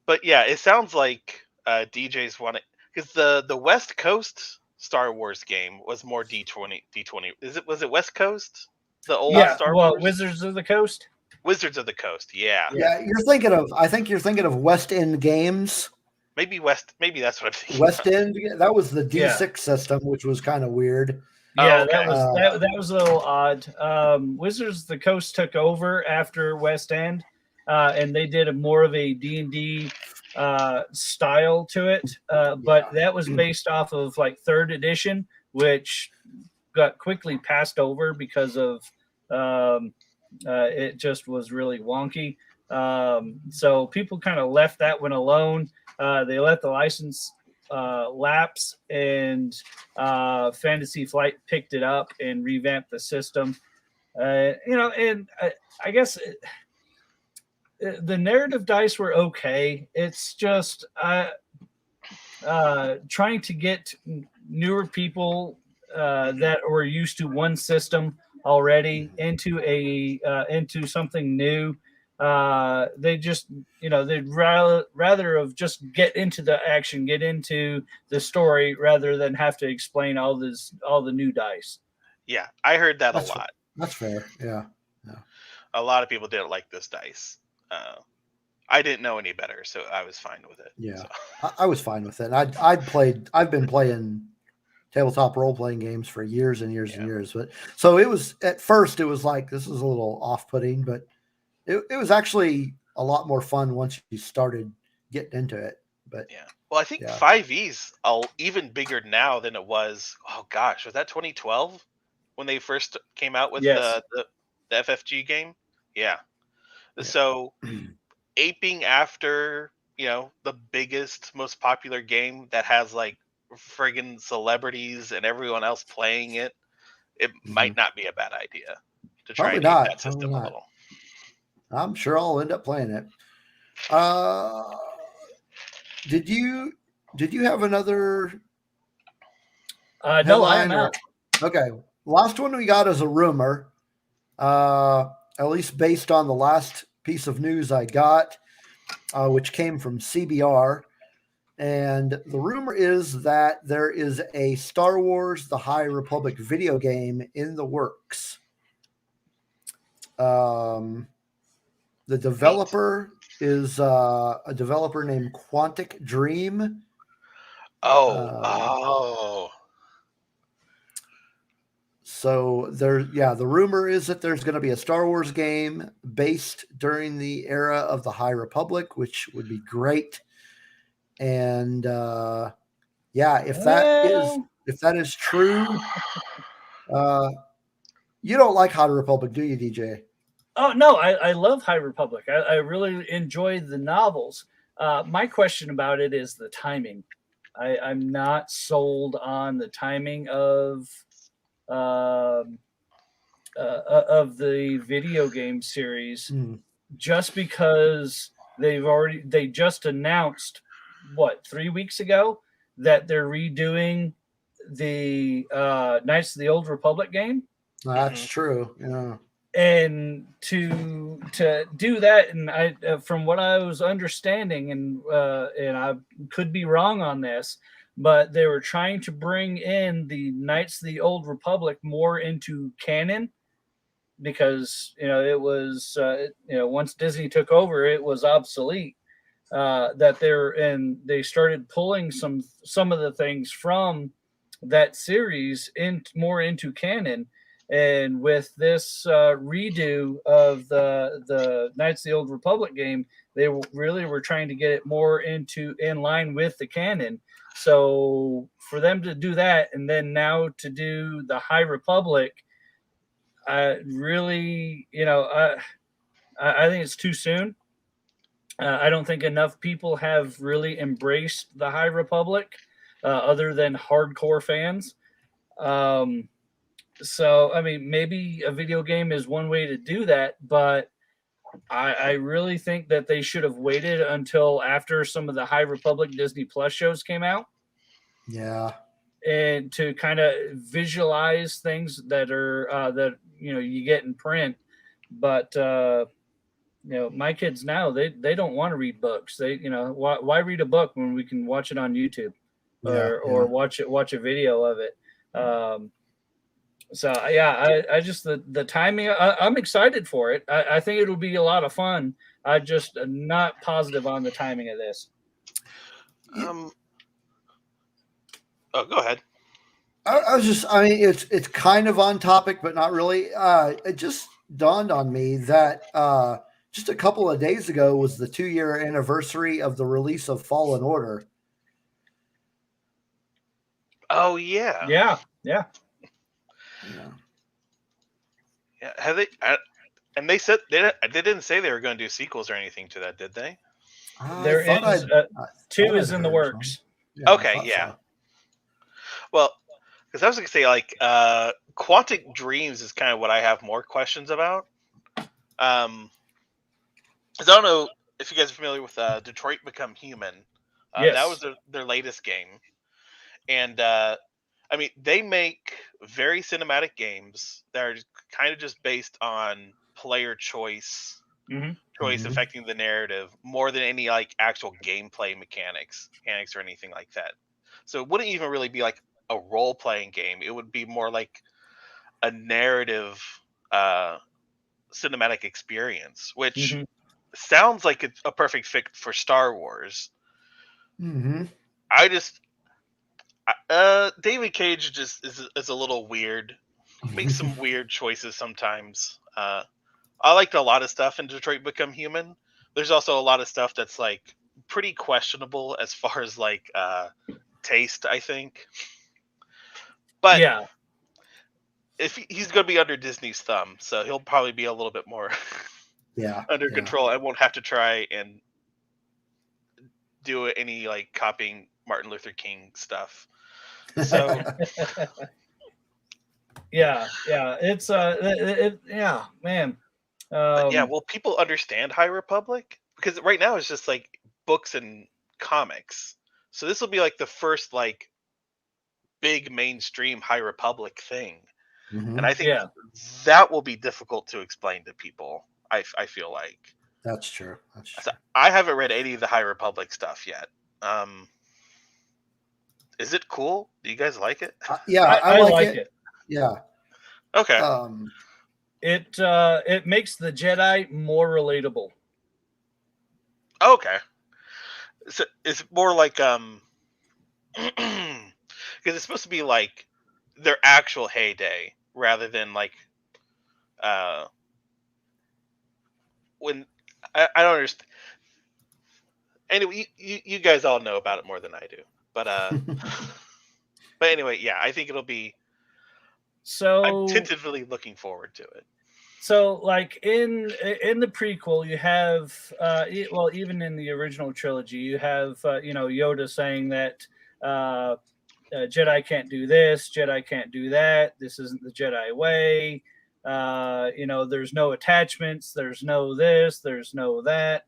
But yeah, it sounds like DJs want it, because the West Coast Star Wars game was more D20. Was it West Coast? The old Star Wars? Wizards of the Coast. Wizards of the Coast, yeah. Yeah, I think you're thinking of West End Games. Maybe that's what I'm thinking. West End, that was the D6 system, which was kind of weird. Yeah, okay. that was a little odd. Wizards of the Coast took over after West End, and they did more of a D&D style to it. But that was based off of like 3rd edition, which got quickly passed over because of it just was really wonky. So people kind of left that one alone. They let the license lapse, and Fantasy Flight picked it up and revamped the system. And I guess the narrative dice were okay. It's just trying to get newer people that were used to one system already into something new. They just, they'd rather of just get into the action, get into the story, rather than have to explain all the new dice. Yeah, I heard that a lot. That's fair. Yeah. A lot of people didn't like this dice. I didn't know any better, so I was fine with it. Yeah, so. I was fine with it. I've been playing tabletop role-playing games for years and years and years. But so it was, at first it was like, this is a little off-putting, but it was actually a lot more fun once you started getting into it. But yeah, well, I think 5e's even bigger now than it was. Oh gosh, was that 2012 when they first came out with the FFG game? Yeah. So aping after, the biggest, most popular game that has like friggin' celebrities and everyone else playing it, it might not be a bad idea to try and keep that system a little. I'm sure I'll end up playing it. Did you have another? No, I am not. Okay, last one we got is a rumor. At least based on the last piece of news I got, which came from CBR. And the rumor is that there is a Star Wars The High Republic video game in the works. The developer is a developer named Quantic Dream. So the rumor is that there's going to be a Star Wars game based during the era of the High Republic, which would be great. And if that is true, you don't like High Republic, do you, DJ? Oh no, I love High Republic. I really enjoy the novels. My question about it is the timing. I'm not sold on the timing of the video game series, just because they just announced 3 weeks ago that they're redoing the Knights of the Old Republic game. That's true. Yeah. And to do that, and from what I was understanding, and I could be wrong on this, but they were trying to bring in the Knights of the Old Republic more into canon, because it was once Disney took over, it was obsolete. They started pulling some of the things from that series more into canon. And with this redo of the Knights of the Old Republic game, they really were trying to get it more in line with the canon. So for them to do that, and then now to do the High Republic, I think it's too soon. I don't think enough people have really embraced the High Republic, other than hardcore fans. So, I mean, maybe a video game is one way to do that, but I really think that they should have waited until after some of the High Republic Disney Plus shows came out. Yeah. And to kind of visualize things that are that you get in print, but my kids now they don't want to read books. They why read a book when we can watch it on YouTube or watch a video of it. So yeah, I just the timing. I'm excited for it. I think it'll be a lot of fun. I just not positive on the timing of this. Oh, go ahead. I mean, it's kind of on topic, but not really. It just dawned on me that just a couple of days ago was the 2-year anniversary of the release of Fallen Order. Oh yeah. Yeah. Have they? And they said they didn't say they were going to do sequels or anything to that, did they? There is 2 is in the works. Yeah, okay, yeah. So. Well, because I was going to say, like, Quantic Dreams is kind of what I have more questions about. Because I don't know if you guys are familiar with Detroit Become Human. Yes. That was their latest game. And, I mean, they make very cinematic games that are kind of just based on player choice, affecting the narrative more than any, like, actual gameplay mechanics or anything like that. So it wouldn't even really be like a role-playing game. It would be more like a narrative cinematic experience, which sounds like it's a perfect fit for Star Wars. David Cage just is a little weird, makes some weird choices sometimes. I liked a lot of stuff in Detroit Become Human. There's also a lot of stuff that's like pretty questionable as far as like taste, I think. But yeah, if he's going to be under Disney's thumb, so he'll probably be a little bit more under control. I won't have to try and do any like copying Martin Luther King stuff. So yeah, it's man. Will people understand High Republic? Because right now it's just like books and comics. So this will be like the first like big mainstream High Republic thing. And I think that will be difficult to explain to people. I feel like that's true. So I haven't read any of the High Republic stuff yet. Is it cool? Do you guys like it? I like it. Yeah. Okay. It makes the Jedi more relatable. Okay. So it's more like because it's supposed to be like their actual heyday rather than like when I don't understand. Anyway, you guys all know about it more than I do, but but anyway, yeah, I think it'll be. So I'm tentatively looking forward to it. So, like in the prequel, you have even in the original trilogy, you have Yoda saying that Jedi can't do this, Jedi can't do that. This isn't the Jedi way. There's no attachments. There's no this. There's no that.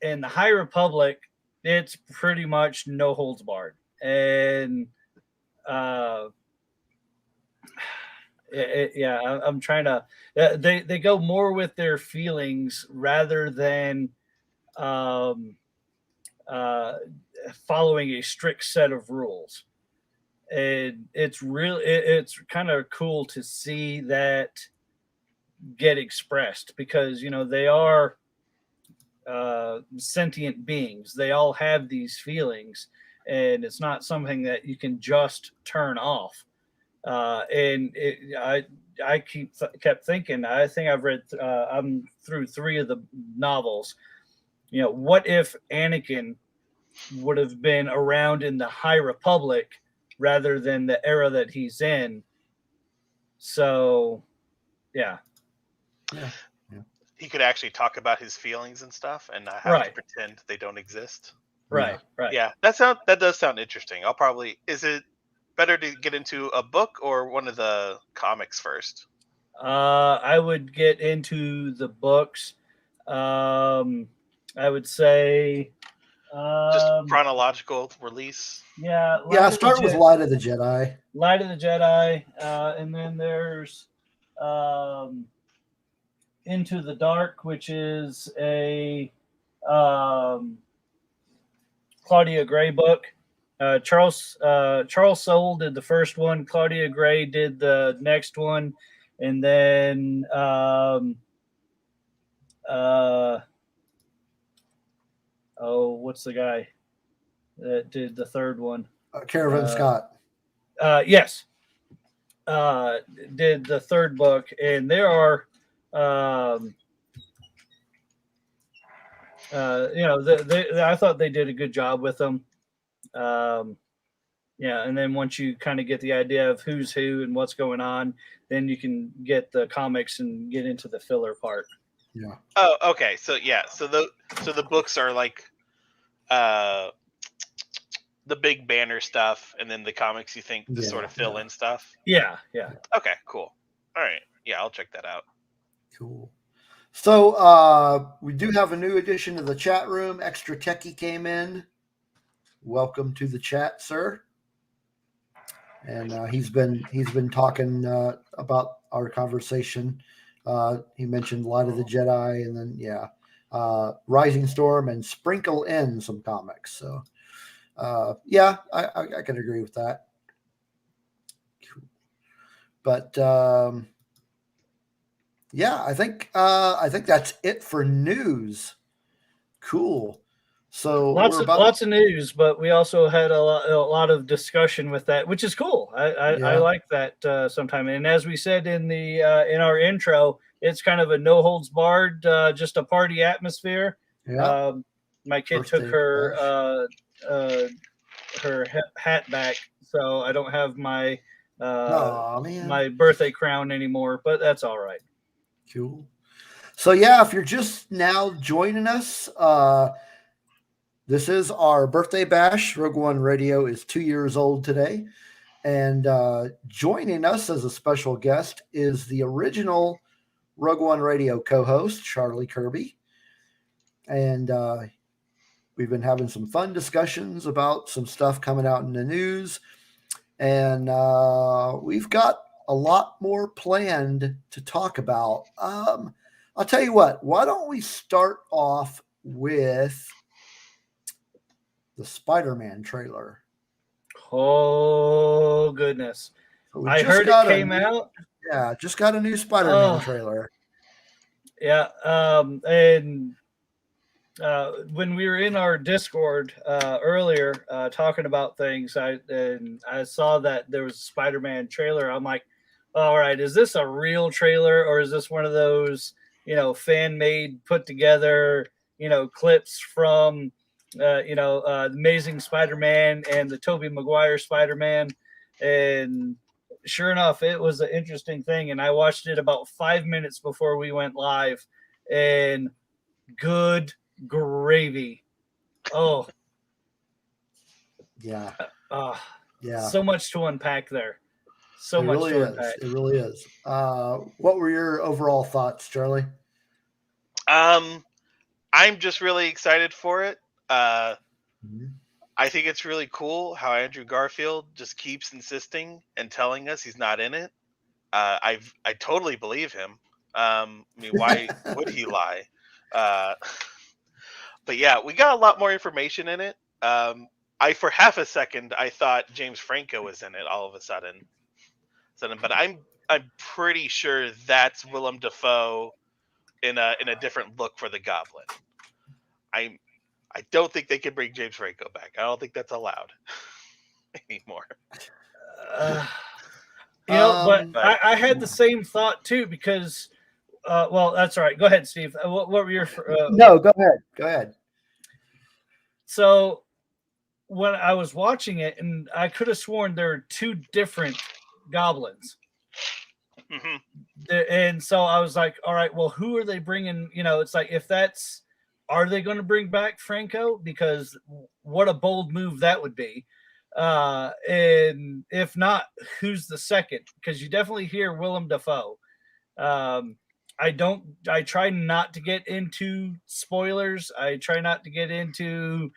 In the High Republic, it's pretty much no holds barred, and I'm trying to. They go more with their feelings rather than following a strict set of rules. And it's kind of cool to see that get expressed because they are sentient beings. They all have these feelings, and it's not something that you can just turn off. I kept thinking. I think I've read. I'm through 3 of the novels. What if Anakin would have been around in the High Republic rather than the era that he's in? So, yeah. He could actually talk about his feelings and stuff, and not have to pretend they don't exist. Right. Yeah, that does sound interesting. I'll probably. Is it better to get into a book or one of the comics first? I would get into the books. I would say Just chronological release. yeah. Start with Light of the Jedi. Light of the Jedi, and then there's Into the Dark, which is a Claudia Gray book. Charles Soule did the first one. Claudia Gray did the next one, and then what's the guy that did the third one? Caravan Scott. Yes, did the third book, and there are, I thought they did a good job with them. And then once you kind of get the idea of who's who and what's going on, then you can get the comics and get into the filler part. Yeah. Oh, okay. So the books are like the big banner stuff, and then the comics you think to sort of fill in stuff. Yeah. Okay, cool. All right. Yeah, I'll check that out. Cool. So we do have a new addition to the chat room. Extra Techie came in. Welcome to the chat, sir. And he's been talking about our conversation. He mentioned Light of the Jedi, and then Rising Storm, and sprinkle in some comics. So I can agree with that. But I think that's it for news. Cool. So lots of news, but we also had a lot of discussion with that, which is cool. I like that sometime. And as we said in our intro, it's kind of a no holds barred, just a party atmosphere. Yeah. My kid took her hat back, so I don't have my my birthday crown anymore, but that's all right. Cool. So if you're just now joining us, this is our birthday bash. Rogue One Radio is 2 years old today. And joining us as a special guest is the original Rogue One Radio co-host, Charlie Kirby. And we've been having some fun discussions about some stuff coming out in the news. And we've got a lot more planned to talk about. I'll tell you what, why don't we start off with the Spider-Man trailer? Oh, goodness. So I heard it came out. Yeah, just got a new Spider-Man trailer. Yeah. And when we were in our Discord earlier talking about things, I saw that there was a Spider-Man trailer. I'm like, all right, is this a real trailer, or is this one of those, fan-made, put together, clips from Amazing Spider-Man and the Tobey Maguire Spider-Man? And sure enough, it was an interesting thing. And I watched it about 5 minutes before we went live, and good gravy. Oh, yeah. So much to unpack there. It really is. What were your overall thoughts, Charlie? I'm just really excited for it. I think it's really cool how Andrew Garfield just keeps insisting and telling us he's not in it. I totally believe him. Why would he lie? But yeah, we got a lot more information in it. For half a second, I thought James Franco was in it all of a sudden. But I'm pretty sure that's Willem Dafoe in a different look for the Goblin. I don't think they can bring James Franco back. I don't think that's allowed anymore. But I had the same thought too, because that's all right. Go ahead, Steve. What were your No, go ahead. So when I was watching it, and I could have sworn there are two different goblins. And so I was like, all right, well, who are they bringing? It's like, are they going to bring back Franco? Because what a bold move that would be. And if not, who's the second? Because you definitely hear Willem Dafoe. I I try not to get into spoilers. I try not to get into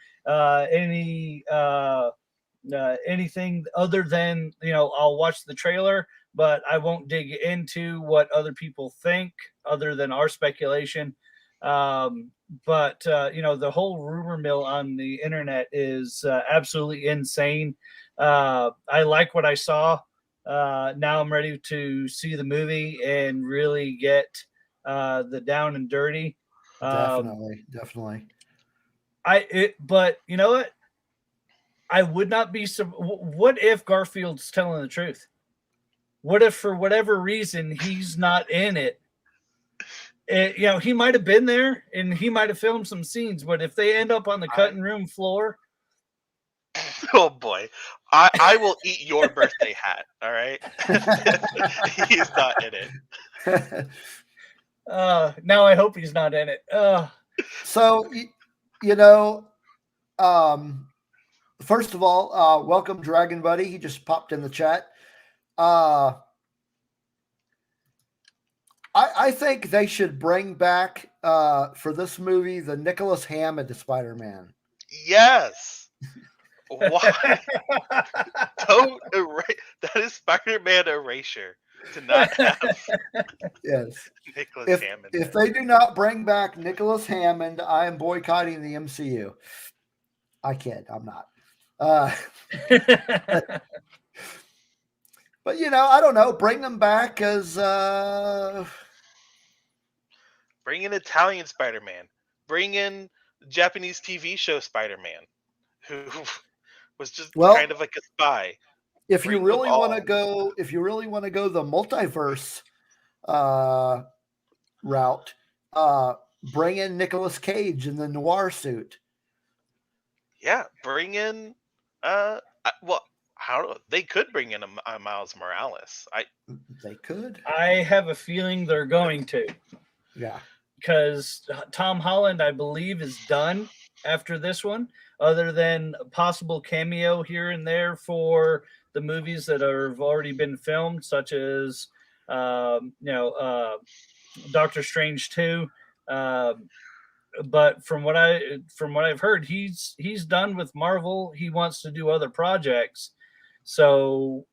anything other than, I'll watch the trailer, but I won't dig into what other people think other than our speculation. But the whole rumor mill on the internet is absolutely insane. I like what I saw. Now I'm ready to see the movie and really get the down and dirty. Definitely. But you know what? I would not be. What if Garfield's telling the truth? What if, for whatever reason, he's not in it? He might have been there and he might have filmed some scenes, but if they end up on the cutting room floor, oh boy, I will eat your birthday hat. All right, he's not in it. Now I hope he's not in it. So, first of all, welcome Dragon Buddy. He just popped in the chat. I think they should bring back for this movie the Nicholas Hammond Spider-Man. Yes. Why? Don't that is Spider-Man erasure to not have yes. Nicholas Hammond. If they do not bring back Nicholas Hammond, I am boycotting the MCU. I kid, I'm not. But I don't know. Bring them back as bring in Italian Spider-Man. Bring in Japanese TV show Spider-Man, who was just kind of like a spy. If you really want to go the multiverse route, bring in Nicolas Cage in the noir suit. Yeah, bring in they could bring in a Miles Morales. They could. I have a feeling they're going to. Yeah. Because Tom Holland, I believe, is done after this one, other than a possible cameo here and there for the movies that have already been filmed, such as Doctor Strange 2. But from what I've heard, he's done with Marvel. He wants to do other projects. So,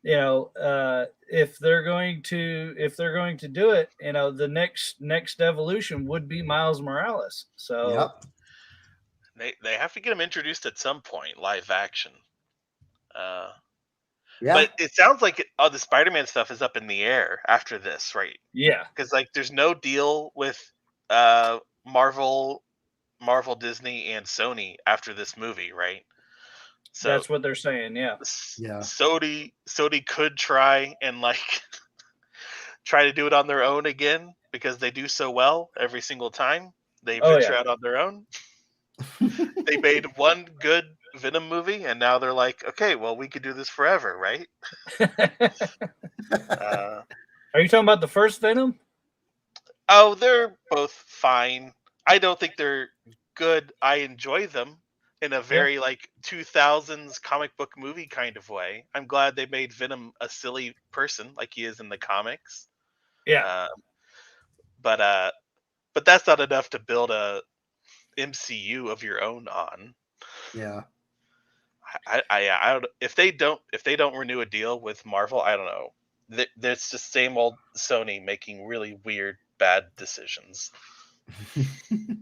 if they're going to do it, the next evolution would be Miles Morales. So, they have to get him introduced at some point, live action. Yeah. But it sounds like all the Spider-Man stuff is up in the air after this, right? Yeah. Because there's no deal with Marvel, Disney, and Sony after this movie, right? So that's what they're saying. Yeah. Yeah. Sony could try and try to do it on their own again because they do so well every single time they venture out on their own. They made one good Venom movie, and now they're like, okay, well, we could do this forever, right? Are you talking about the first Venom? Oh, they're both fine. I don't think they're good. I enjoy them in a very 2000s comic book movie kind of way. I'm glad they made Venom a silly person like he is in the comics. Yeah. But that's not enough to build a MCU of your own on. Yeah. I if they don't renew a deal with Marvel, I don't know. There's just same old Sony making really weird, bad decisions.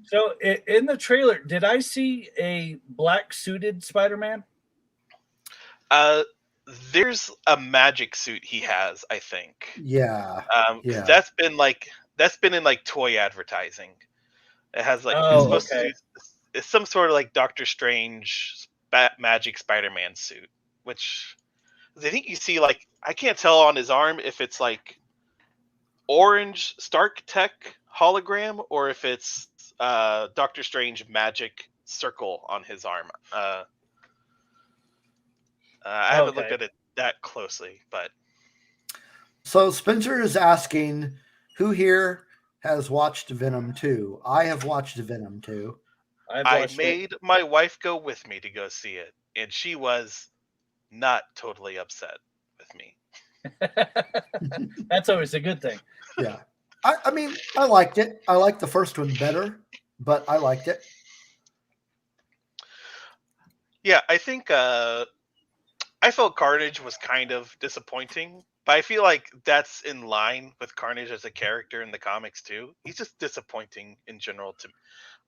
So in the trailer, did I see a black suited Spider-Man? There's a magic suit he has, I think. Yeah. That's been in toy advertising. It has it's some sort of Doctor Strange magic Spider-Man suit, which I think you see I can't tell on his arm if it's orange Stark Tech hologram or if it's Doctor Strange magic circle on his arm. I haven't looked at it that closely, but so Spencer is asking who here has watched Venom 2. I have watched Venom 2. I made my wife go with me to go see it, and she was not totally upset with me. That's always a good thing. Yeah. I mean, I liked it. I liked the first one better, but I liked it. Yeah, I think I felt Carnage was kind of disappointing, but I feel like that's in line with Carnage as a character in the comics too. He's just disappointing in general to me.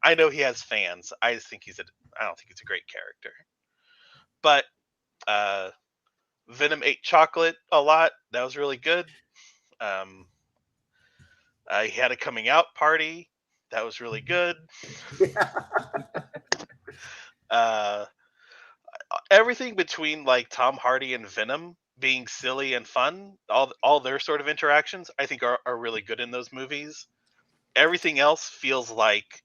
I know he has fans. I just think I don't think he's a great character. But Venom ate chocolate a lot. That was really good. Um, he had a coming out party. That was really good. Everything between like Tom Hardy and Venom being silly and fun, all their sort of interactions, I think are really good in those movies. Everything else feels like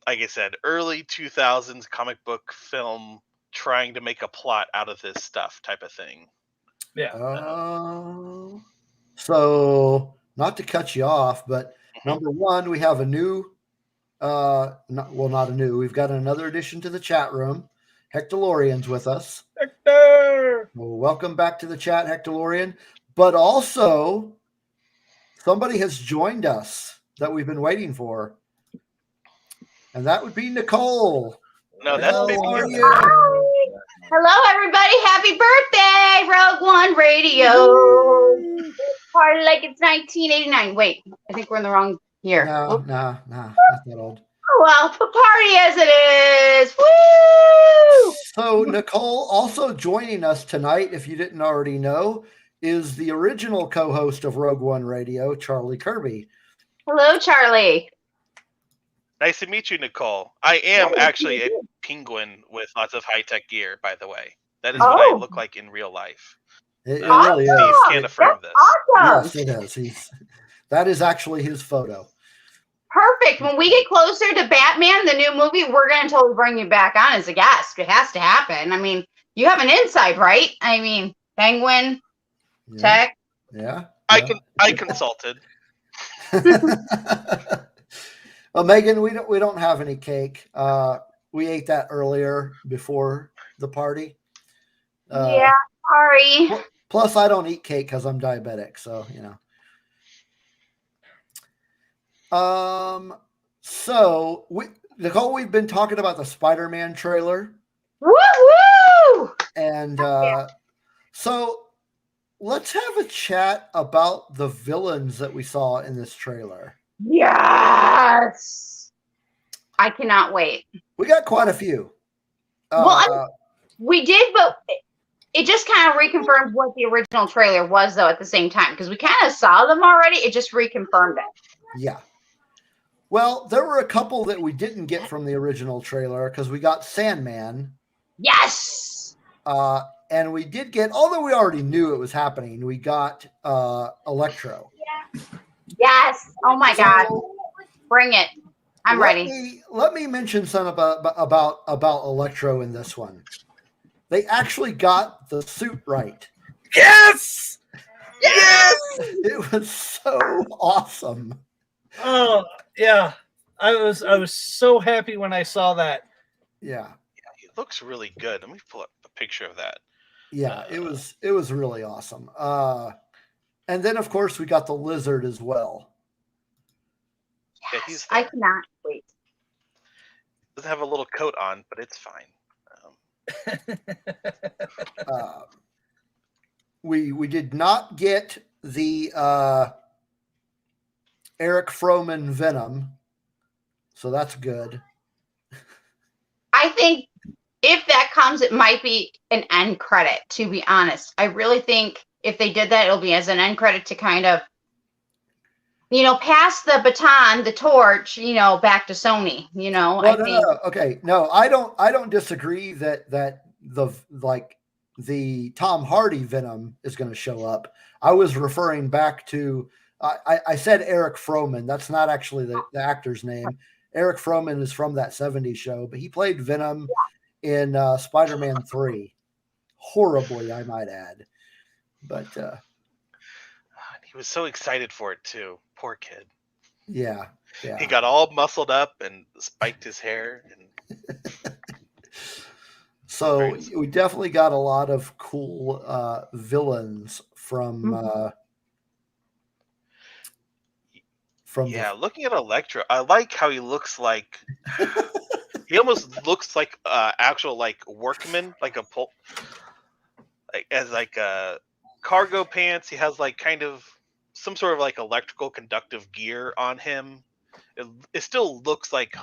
I said, early 2000s comic book film trying to make a plot out of this stuff type of thing. Yeah. So not to cut you off, but number one, we have a new, not a new, we've got another addition to the chat room. Hectolorian's with us. Hector! Well, welcome back to the chat, Hectolorian. But also, somebody has joined us that we've been waiting for. And that would be Nicole. No, that's How baby are Yoda. you? Hello, everybody. Happy birthday, Rogue One Radio. Party like it's 1989. Wait, I think we're in the wrong year. No, that's not old. Oh, well, party as it is. Woo! So Nicole, also joining us tonight, if you didn't already know, is the original co-host of Rogue One Radio, Charlie Kirby. Hello, Charlie. Nice to meet you, Nicole. I am actually a penguin with lots of high-tech gear, by the way. That is what I look like in real life. It really is. Steve can affirm this. Awesome. Yes, it is. That is actually his photo. Perfect. When we get closer to Batman, the new movie, we're going to totally bring you back on as a guest. It has to happen. I mean, you have an inside, right? I mean, Penguin, Tech. Yeah. I consulted. Well, Megan, we don't have any cake. We ate that earlier before the party. Yeah, sorry. Plus, I don't eat cake because I'm diabetic, so you know. So Nicole, we've been talking about the Spider-Man trailer. Woo-woo! And so let's have a chat about the villains that we saw in this trailer. Yes. I cannot wait. We got quite a few. We did, but it just kind of reconfirmed what the original trailer was, though, at the same time, because we kind of saw them already. It just reconfirmed it. Yeah. Well, there were a couple that we didn't get from the original trailer because we got Sandman. Yes. And we did get, although we already knew it was happening, we got Electro. Yes. Oh my God. Bring it. I'm ready. Let me mention something about Electro in this one. They actually got the suit right. Yes! Yes! It was so awesome. Oh, yeah. I was so happy when I saw that. Yeah. He looks really good. Let me pull up a picture of that. Yeah, it was really awesome. And then of course we got the Lizard as well. Yes, I cannot wait. Doesn't have a little coat on, but it's fine. We did not get the Eric Froman Venom, so that's good. I think if that comes, it might be an end credit, to be honest. I really think if they did that, it'll be as an end credit to kind of, pass the baton, the torch, back to Sony, Well, no. Okay. No, I don't disagree that the Tom Hardy Venom is going to show up. I was referring back to, I said Eric Froman. That's not actually the actor's name. Eric Froman is from that 70s show, but he played Venom in Spider-Man 3. Horribly, I might add. But he was so excited for it too. Poor kid. Yeah. He got all muscled up and spiked his hair. So we definitely got a lot of cool villains from from looking at Electro, I like how he looks like he almost looks like actual like workman, like as like cargo pants. He has like kind of some sort of like electrical conductive gear on him. It still looks like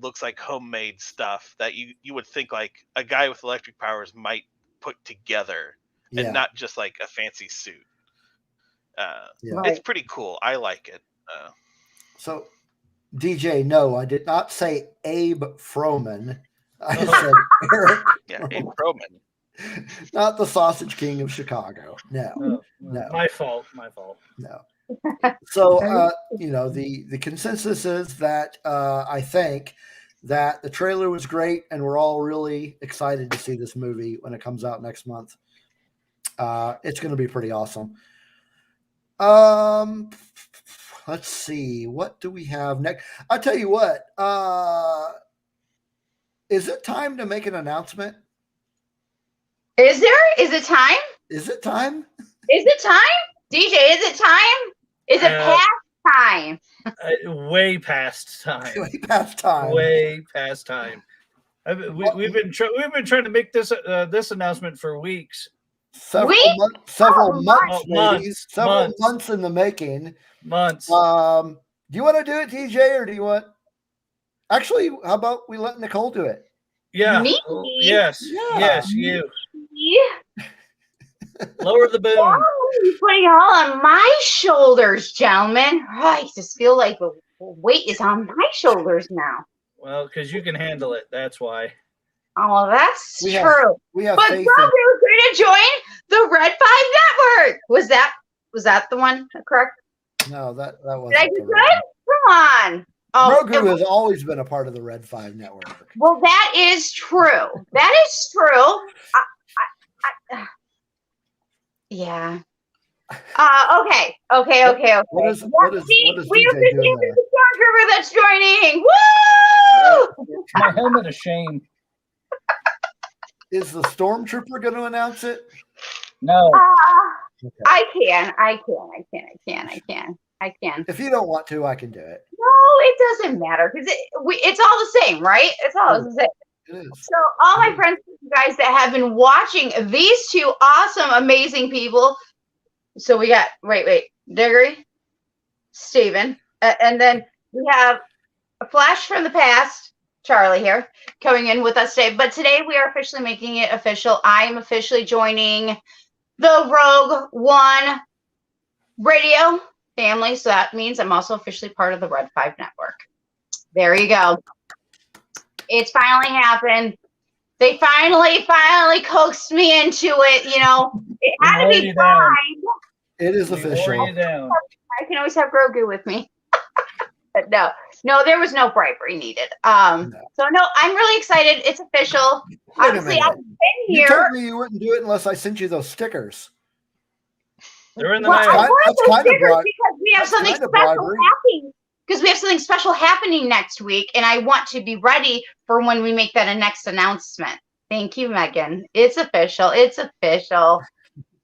looks like homemade stuff that you would think like a guy with electric powers might put together, and not just like a fancy suit. It's pretty cool. I like it. So, DJ, no, I did not say Abe Froman. I said Eric. Yeah, Abe Froman. Not the Sausage King of Chicago. No. My fault. No. So, the consensus is that I think that the trailer was great, and we're all really excited to see this movie when it comes out next month. It's going to be pretty awesome. Let's see. What do we have next? I'll tell you what. Is it time to make an announcement? Is there? Is it time? Is it time? Is it time? DJ, is it time? Is it past time? Way past time. Way past time. Way past time. We've been trying to make this announcement for weeks. Several months in the making. Months. Do you want to do it, TJ, or do you want? Actually, how about we let Nicole do it? Yeah. Me? Yes. Yeah. Yes. You. Yeah. Lower the boom. Oh, you're putting it all on my shoulders, gentlemen. Oh, I just feel like the weight is on my shoulders now. Well, because you can handle it. That's why. Oh, that's We true. have But faith Grogu in. was going to join the Red 5 Network. Was that the one? Correct? No, that wasn't. Did I do good? Come on. Oh, Grogu has always been a part of the Red 5 Network. well, that is true. That is true. Yeah. Okay. What is We have DJ the doing there? Stormtrooper that's joining. Woo! My helmet of shame. Is the Stormtrooper going to announce it? No. Okay. I can. If you don't want to, I can do it. No, it doesn't matter because it's all the same, right? It's all the same. It is. So, all my friends, guys that have been watching these two awesome, amazing people. So we got wait, Diggory, Steven, and then we have a flash from the past, Charlie here, coming in with us today. But today we are officially making it official. I am officially joining the Rogue One radio family. So that means I'm also officially part of the Red 5 Network. There you go. It's finally happened. They finally coaxed me into it. You know, it had to be fine. It is official. I can always have Grogu with me. But no, there was no bribery needed. So no, I'm really excited. It's official. Obviously, I've been here. You told me you wouldn't do it unless I sent you those stickers. They're in the Well, mail. I want That's those kind of stickers bribe- because we have that's something kind of special bribery. happening. Because we have something special happening next week, and I want to be ready for when we make that next announcement. Thank you, Megan. It's official. It's official.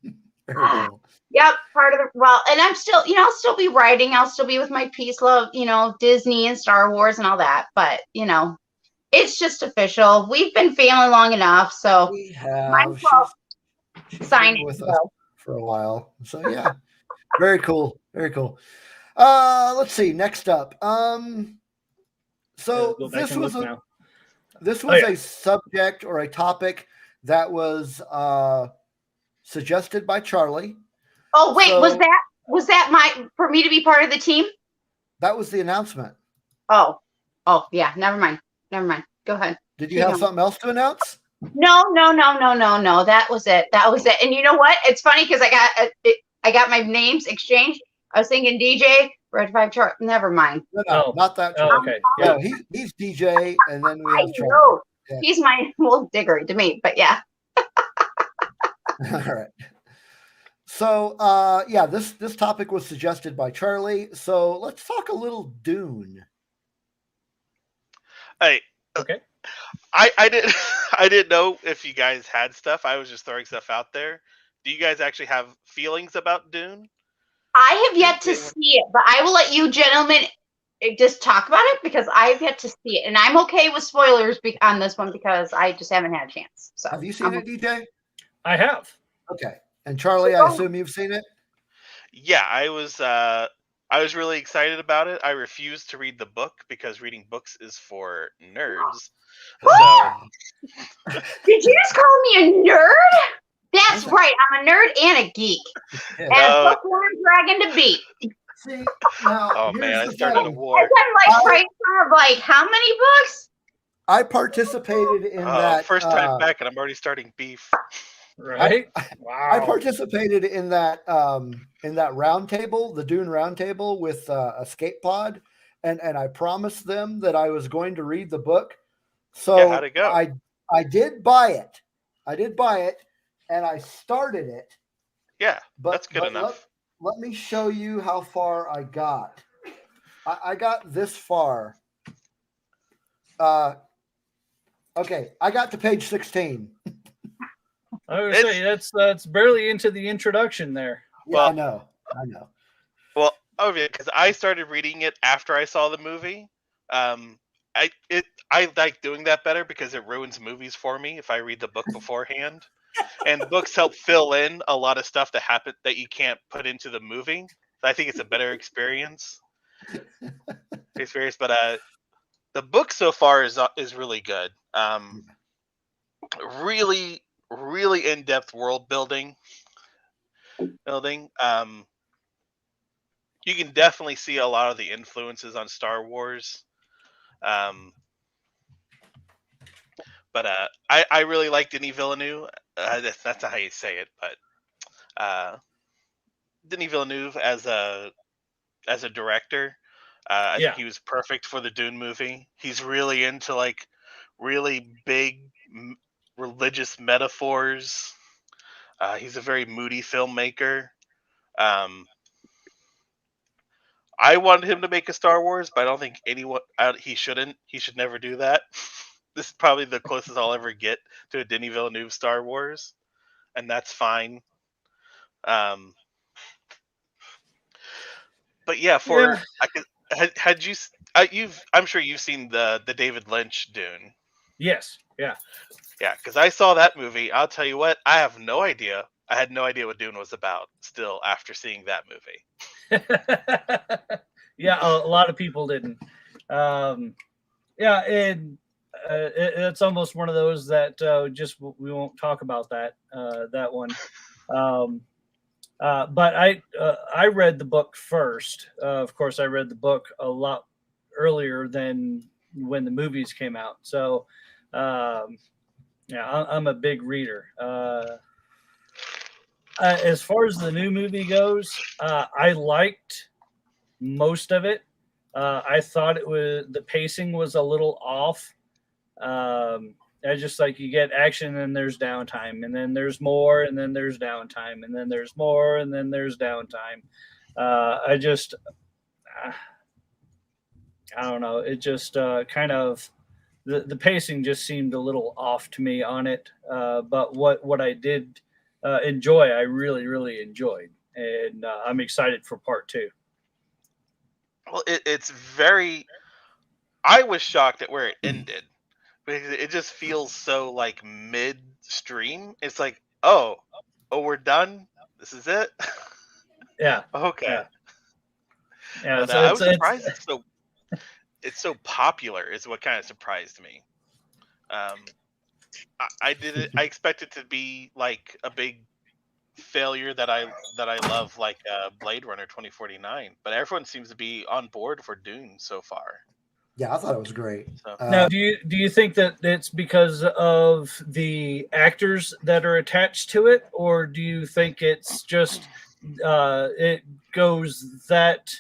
Very cool. Yep, part of the and I'm still, I'll still be writing. I'll still be with my peace love, Disney and Star Wars and all that. But it's just official. We've been family long enough, so We have. She's Signed been with it, us so. for a while. So yeah, very cool. Very cool. Let's see. Next up. So Go back this and was look now. a subject or a topic that was suggested by Charlie. Oh wait, So- was that for me to be part of the team? That was the announcement. Oh yeah. Never mind. Go ahead. Did you have something else to announce? No. That was it. And you know what? It's funny because I got my names exchanged. I was thinking DJ Red 5 chart. Never mind. No, Oh. not that. Oh, Charlie. okay. Yeah. No, he's DJ, and then we I have Charlie. know. Yeah. He's my Diggory to me, but yeah. All right. So, this topic was suggested by Charlie. So let's talk a little Dune. Hey, Okay. I didn't I didn't know if you guys had stuff. I was just throwing stuff out there. Do you guys actually have feelings about Dune? I have yet to see it, but I will let you gentlemen just talk about it because I have yet to see it, and I'm okay with spoilers on this one because I just haven't had a chance. So, have you seen it, DJ? I have. Okay. And Charlie, I assume you've seen it? Yeah, I was really excited about it. I refused to read the book because reading books is for nerds. So Did you just call me a nerd? That's right. I'm a nerd and a geek. Yeah. And a bookworm dragon to beat. See, now, oh man, I here's the started a thing. war. And then right of like how many books? I participated in that. First time back, and I'm already starting beef. Right? I participated in that round table, the Dune round table with Escape Pod, and I promised them that I was going to read the book. So Yeah, how'd it go? I did buy it. And I started it. Yeah, that's good enough. Let me show you how far I got. I got this far. Okay, I got to page 16. I was say that's barely into the introduction there. Yeah, Well, I know. Well, yeah, because I started reading it after I saw the movie. I like doing that better because it ruins movies for me if I read the book beforehand. And books help fill in a lot of stuff that happened that you can't put into the movie. I think it's a better experience. But the book so far is really good. Really, really in-depth world building. You can definitely see a lot of the influences on Star Wars. But I really like Denis Villeneuve. That's not how you say it, but Denis Villeneuve as a director, I think he was perfect for the Dune movie. He's really into like really big religious metaphors. He's a very moody filmmaker. I wanted him to make a Star Wars, but I don't think he shouldn't. He should never do that. This is probably the closest I'll ever get to a Denis Villeneuve Star Wars, and that's fine. But yeah, had you? I'm sure you've seen the David Lynch Dune. Yes. Yeah. Yeah, because I saw that movie. I'll tell you what, I have no idea. I had no idea what Dune was about. Still, after seeing that movie. Yeah, a lot of people didn't. Yeah, and it's almost one of those that we won't talk about that one. But I read the book first. Of course, I read the book a lot earlier than when the movies came out. So, yeah, I'm a big reader. As far as the new movie goes, I liked most of it. I thought the pacing was a little off. I just like you get action and there's downtime, and then there's more, and then there's downtime, and then there's more, and then there's downtime. I don't know. It just kind of the pacing just seemed a little off to me on it. But what I did enjoy, I really, really enjoyed, and I'm excited for part 2. Well, it's very. I was shocked at where it ended because it just feels so like midstream. It's like, oh, we're done. This is it. Yeah. Okay. Yeah. But, I was surprised it's so popular. Is what kind of surprised me. I expected to be like a big failure that I love, like Blade Runner 2049, but everyone seems to be on board for Dune so far. Yeah, I thought it was great. So. Now, do you think that it's because of the actors that are attached to it, or do you think it's just it goes that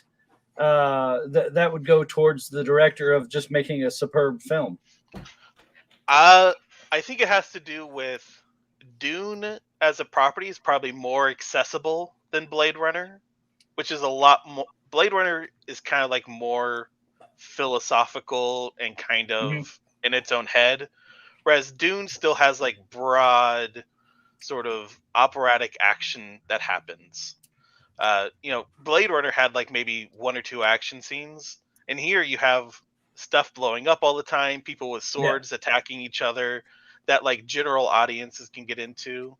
that would go towards the director of just making a superb film? I think it has to do with Dune as a property is probably more accessible than Blade Runner, which is a lot more. Blade Runner is kind of like more philosophical and kind of in its own head, whereas Dune still has like broad sort of operatic action that happens. Blade Runner had like maybe 1 or 2 action scenes, and here you have stuff blowing up all the time, people with swords attacking each other that like general audiences can get into.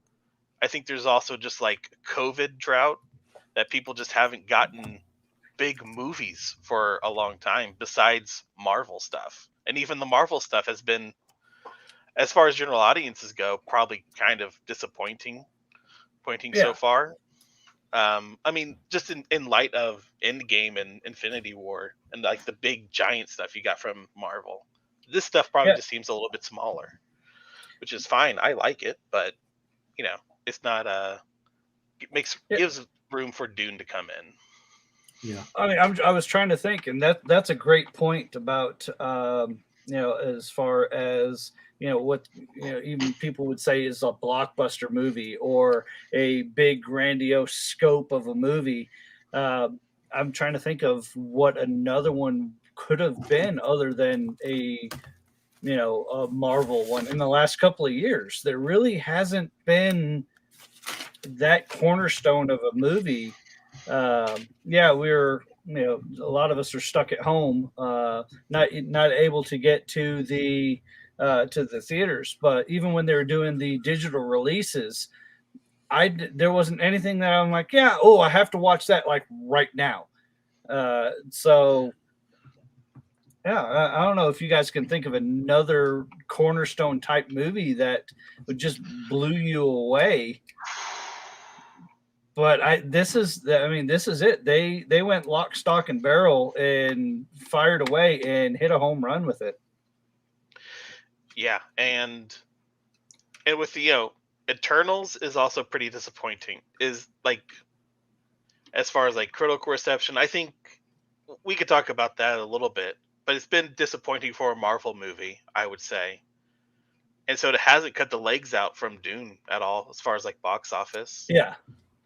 I think there's also just like COVID drought that people just haven't gotten big movies for a long time besides Marvel stuff. And even the Marvel stuff has been, as far as general audiences go, probably kind of disappointing so far. I mean, just in light of Endgame and Infinity War and like the big giant stuff you got from Marvel, this stuff probably just seems a little bit smaller, which is fine. I like it, but it's not gives room for Dune to come in. Yeah, I mean, I was trying to think, and that's a great point about as far as what even people would say is a blockbuster movie or a big grandiose scope of a movie. I'm trying to think of what another one could have been other than a Marvel one in the last couple of years. There really hasn't been that cornerstone of a movie. We're a lot of us are stuck at home, not able to get to the theaters. But even when they were doing the digital releases, there wasn't anything that I'm like, I have to watch that like right now. I don't know if you guys can think of another cornerstone type movie that would just blew you away. But this is it. They went lock, stock, and barrel and fired away and hit a home run with it. Yeah, and with the Eternals is also pretty disappointing. Is like, as far as like critical reception, I think we could talk about that a little bit, but it's been disappointing for a Marvel movie, I would say. And so it hasn't cut the legs out from Dune at all as far as like box office. Yeah.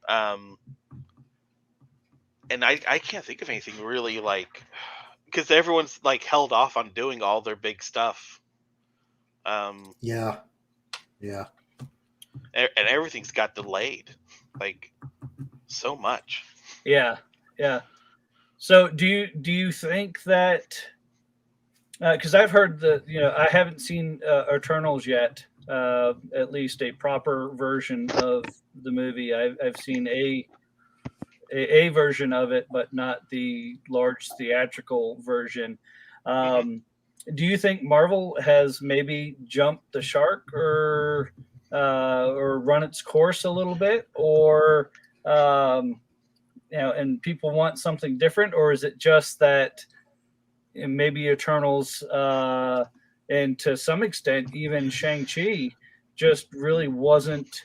And I can't think of anything really like, because everyone's like held off on doing all their big stuff. Yeah. And everything's got delayed, like so much. Yeah. So do you think that? Because I've heard that I haven't seen Eternals yet. At least a proper version of the movie. I've seen a version of it, but not the large theatrical version. Do you think Marvel has maybe jumped the shark or run its course a little bit, or and people want something different, or is it just that maybe Eternals and to some extent even Shang-Chi just really wasn't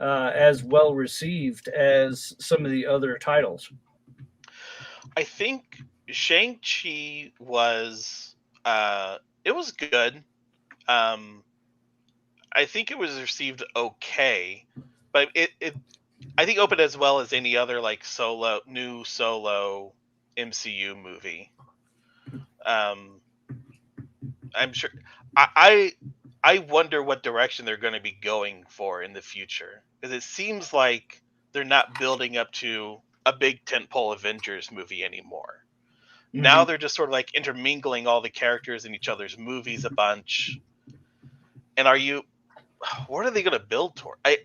as well received as some of the other titles? I think Shang-Chi was it was good. I think it was received okay, but it I think opened as well as any other like new solo MCU movie. I'm sure. I wonder what direction they're going to be going for in the future, because it seems like they're not building up to a big tentpole Avengers movie anymore. Mm-hmm. Now they're just sort of like intermingling all the characters in each other's movies a bunch. And what are they going to build toward? I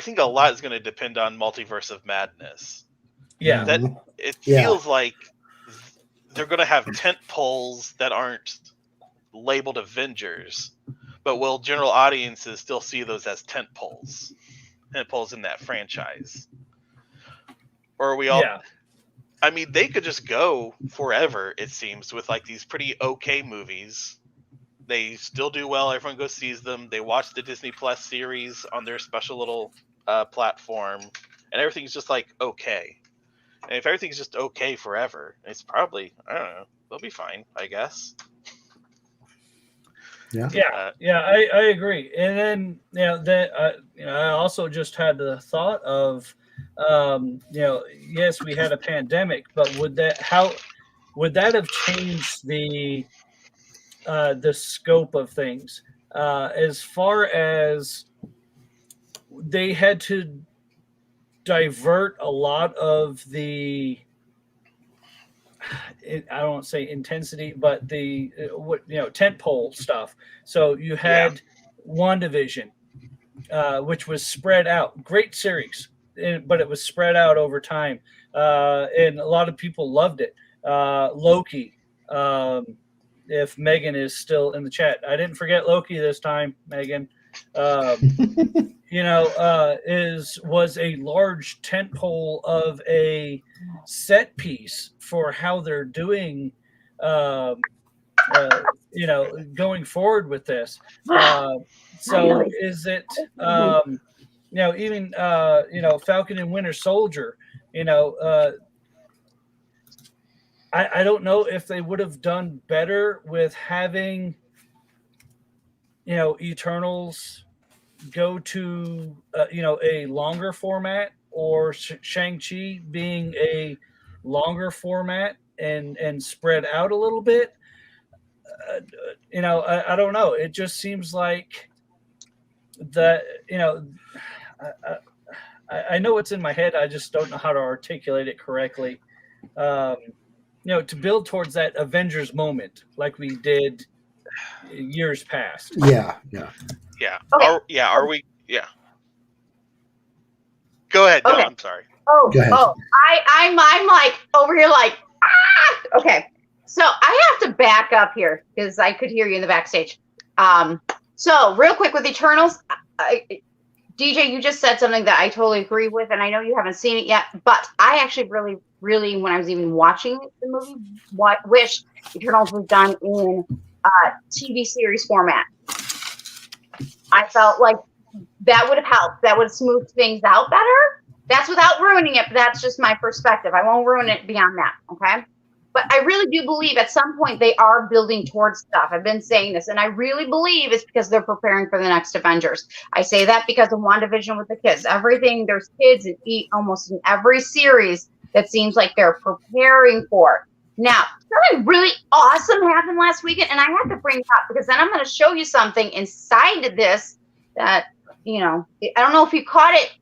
think a lot is going to depend on Multiverse of Madness. Yeah, that it feels like they're going to have tent poles that aren't labeled Avengers, but will general audiences still see those as tent poles in that franchise? Or are we all? Yeah. I mean, they could just go forever, it seems, with like these pretty okay movies. They still do well. Everyone goes sees them. They watch the Disney Plus series on their special little platform, and everything's just like okay. And if everything's just okay forever, it's probably, I don't know, they'll be fine, I guess. Yeah, I agree. And then I also just had the thought of yes, we had a pandemic, but would that have changed the scope of things as far as they had to divert a lot of the, I don't want to say intensity, but the tentpole stuff. So you had WandaVision, which was spread out. Great series, but it was spread out over time, and a lot of people loved it. Loki. If Megan is still in the chat, I didn't forget Loki this time, Megan. Was a large tentpole of a set piece for how they're doing, going forward with this. So is it, even Falcon and Winter Soldier, I don't know if they would have done better with having, Eternals go to, a longer format, or Shang-Chi being a longer format and spread out a little bit. I don't know. It just seems like that, I know it's in my head. I just don't know how to articulate it correctly. To build towards that Avengers moment like we did years past. Yeah. Okay. Are we? Yeah. Go ahead. Okay. No, I'm sorry. I'm like over here like, okay. So I have to back up here because I could hear you in the backstage. So real quick with Eternals, DJ, you just said something that I totally agree with, and I know you haven't seen it yet, but I actually really, when I was even watching the movie, wished Eternals was done in TV series format. I felt like that would have helped. That would have smoothed things out better. That's without ruining it, but that's just my perspective. I won't ruin it beyond that, okay? But I really do believe at some point they are building towards stuff. I've been saying this, and I really believe it's because they're preparing for the next Avengers. I say that because of WandaVision with the kids. Everything, there's kids in almost in every series that seems like they're preparing for. Now, something really awesome happened last weekend, and I have to bring it up because then I'm going to show you something inside of this that, I don't know if you caught it,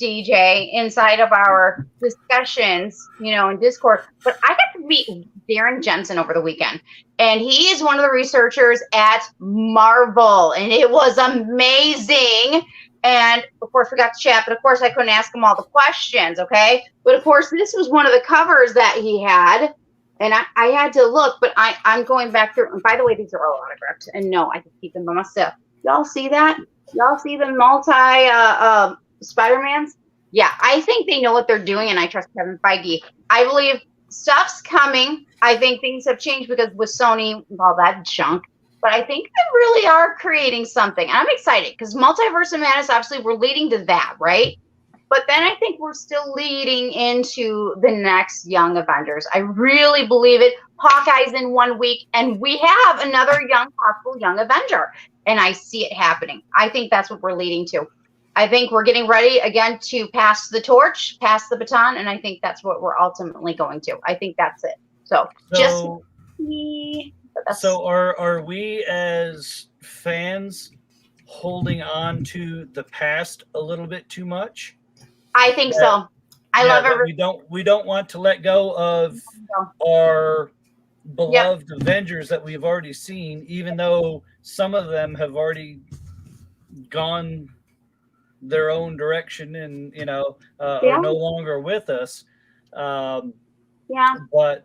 DJ, inside of our discussions, in Discord, but I got to meet Darren Jensen over the weekend, and he is one of the researchers at Marvel, and it was amazing. And of course we got to chat, but of course I couldn't ask him all the questions, okay? But of course this was one of the covers that he had, and I had to look, but I'm going back through, and by the way, these are all autographed, and no, I can keep them by myself. Y'all see that? Y'all see the multi Spider-Mans? Yeah, I think they know what they're doing, and I trust Kevin Feige. I believe stuff's coming. I think things have changed because with Sony, all that junk. But I think they really are creating something. And I'm excited because Multiverse of Madness, obviously, we're leading to that, right? But then I think we're still leading into the next Young Avengers. I really believe it. Hawkeye's in 1 week, and we have another possible Young Avenger. And I see it happening. I think that's what we're leading to. I think we're getting ready again to pass the torch, pass the baton, and I think that's what we're ultimately going to. I think that's it. So are we as fans holding on to the past a little bit too much? I think so. I love it. We don't want to let go of our beloved Avengers that we've already seen, even though some of them have already gone their own direction and are no longer with us. But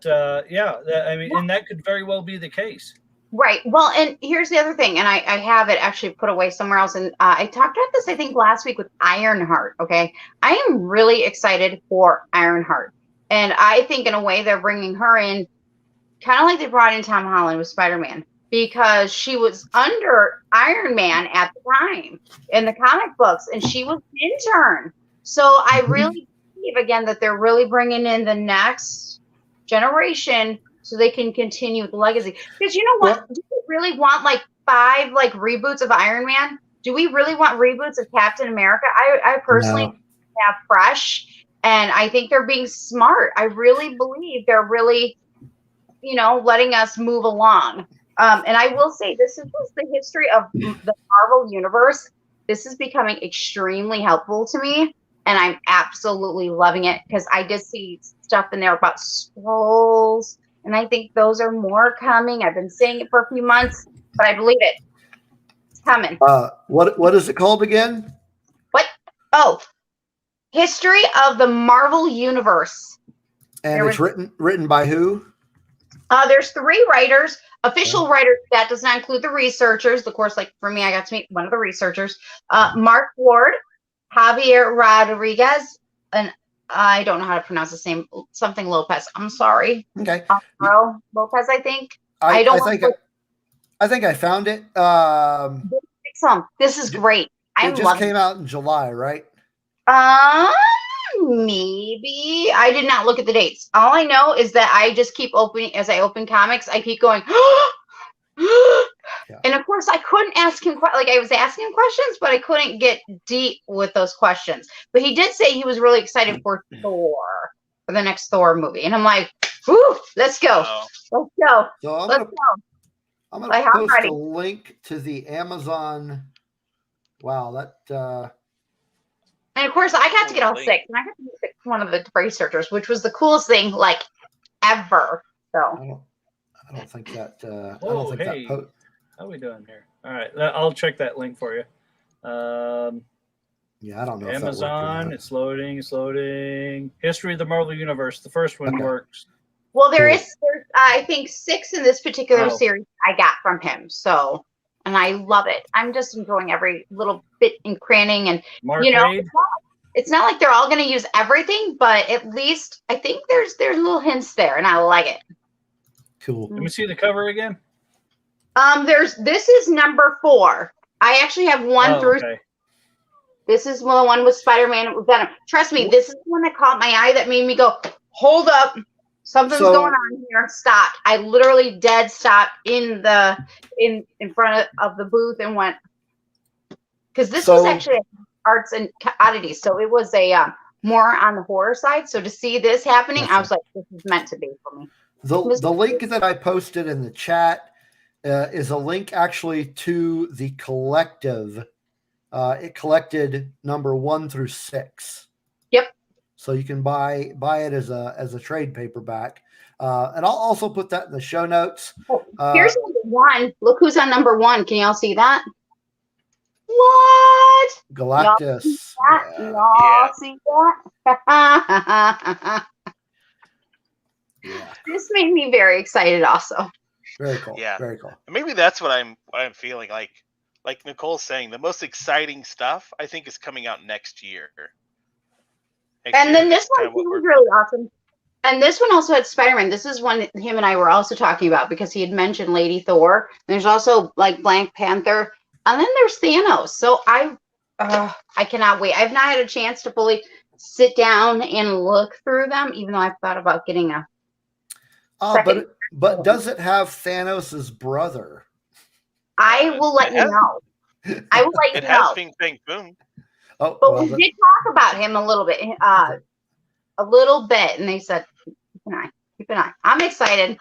I mean, and that could very well be the case. Right. Well, and here's the other thing, and I have it actually put away somewhere else. And I talked about this, I think, last week with Ironheart. Okay. I am really excited for Ironheart. And I think in a way they're bringing her in kind of like they brought in Tom Holland with Spider-Man, because she was under Iron Man at the time in the comic books, and she was an intern. So I really believe, again, that they're really bringing in the next generation so they can continue the legacy. Because you know what? Do we really want like 5 reboots of Iron Man? Do we really want reboots of Captain America? I personally have fresh, and I think they're being smart. I really believe they're really, letting us move along. And I will say, this is the history of the Marvel Universe. This is becoming extremely helpful to me. and I'm absolutely loving it because I did see stuff in there about scrolls, and I think those are more coming. I've been saying it for a few months, but I believe it. It's coming. What is it called again? What? Oh, History of the Marvel Universe. And it's written by who? There's 3 writers, official writers. That does not include the researchers. Of course, like for me, I got to meet one of the researchers, Mark Ward, Javier Rodriguez, and I don't know how to pronounce his name. Something Lopez. I'm sorry. Okay. Lopez, I think. I think I found it. This is great. It just came out in July, right? Maybe. I did not look at the dates. All I know is that I just keep opening, as I open comics, I keep going, and of course I couldn't ask him, like I was asking him questions, but I couldn't get deep with those questions. But he did say he was really excited for Thor, for the next Thor movie. And I'm like, whew, let's go. Let's go. So I'm going to post a link to the Amazon. Wow, that... And of course, I got to get all 6, and I got to meet one of the researchers, which was the coolest thing, like, ever. So I don't think that. How are we doing here? All right, I'll check that link for you. Yeah, I don't know. Amazon, it's loading. It's loading. History of the Marvel Universe. The first one works. Well, there's I think 6 in this particular series I got from him. So. And I love it. I'm just enjoying every little bit and cranning. And, it's not like they're all going to use everything, but at least I think there's little hints there, and I like it. Cool. Let me see the cover again. This is number 4. I actually have 1 through. Okay. This is the one with Spider-Man with Venom. Trust me, this is the one that caught my eye that made me go, hold up. Something's going on here. Stopped. I literally dead stopped in front of the booth and went, because this was actually arts and oddities, so it was a more on the horror side. So to see this happening, I was like, this is meant to be for me. The link that I posted in the chat is a link actually to the collective. It collected number 1 through 6. Yep. So you can buy it as a trade paperback, and I'll also put that in the show notes. Here's number 1. Look who's on number 1. Can y'all see that? What? Galactus. Y'all see that? This made me very excited. Also. Very cool. Yeah. Very cool. Maybe that's what I'm feeling like. Like Nicole's saying, the most exciting stuff I think is coming out next year. And then this one was really awesome. And this one also had Spider-Man. This is one him and I were also talking about because he had mentioned Lady Thor. There's also like Black Panther. And then there's Thanos. So I cannot wait. I've not had a chance to fully sit down and look through them, even though I've thought about getting a but does it have Thanos' brother? I will let you know. I will let you know. It has Ping Pang Boom. Oh, but we did talk about him a little bit, and they said, keep an eye. I'm excited.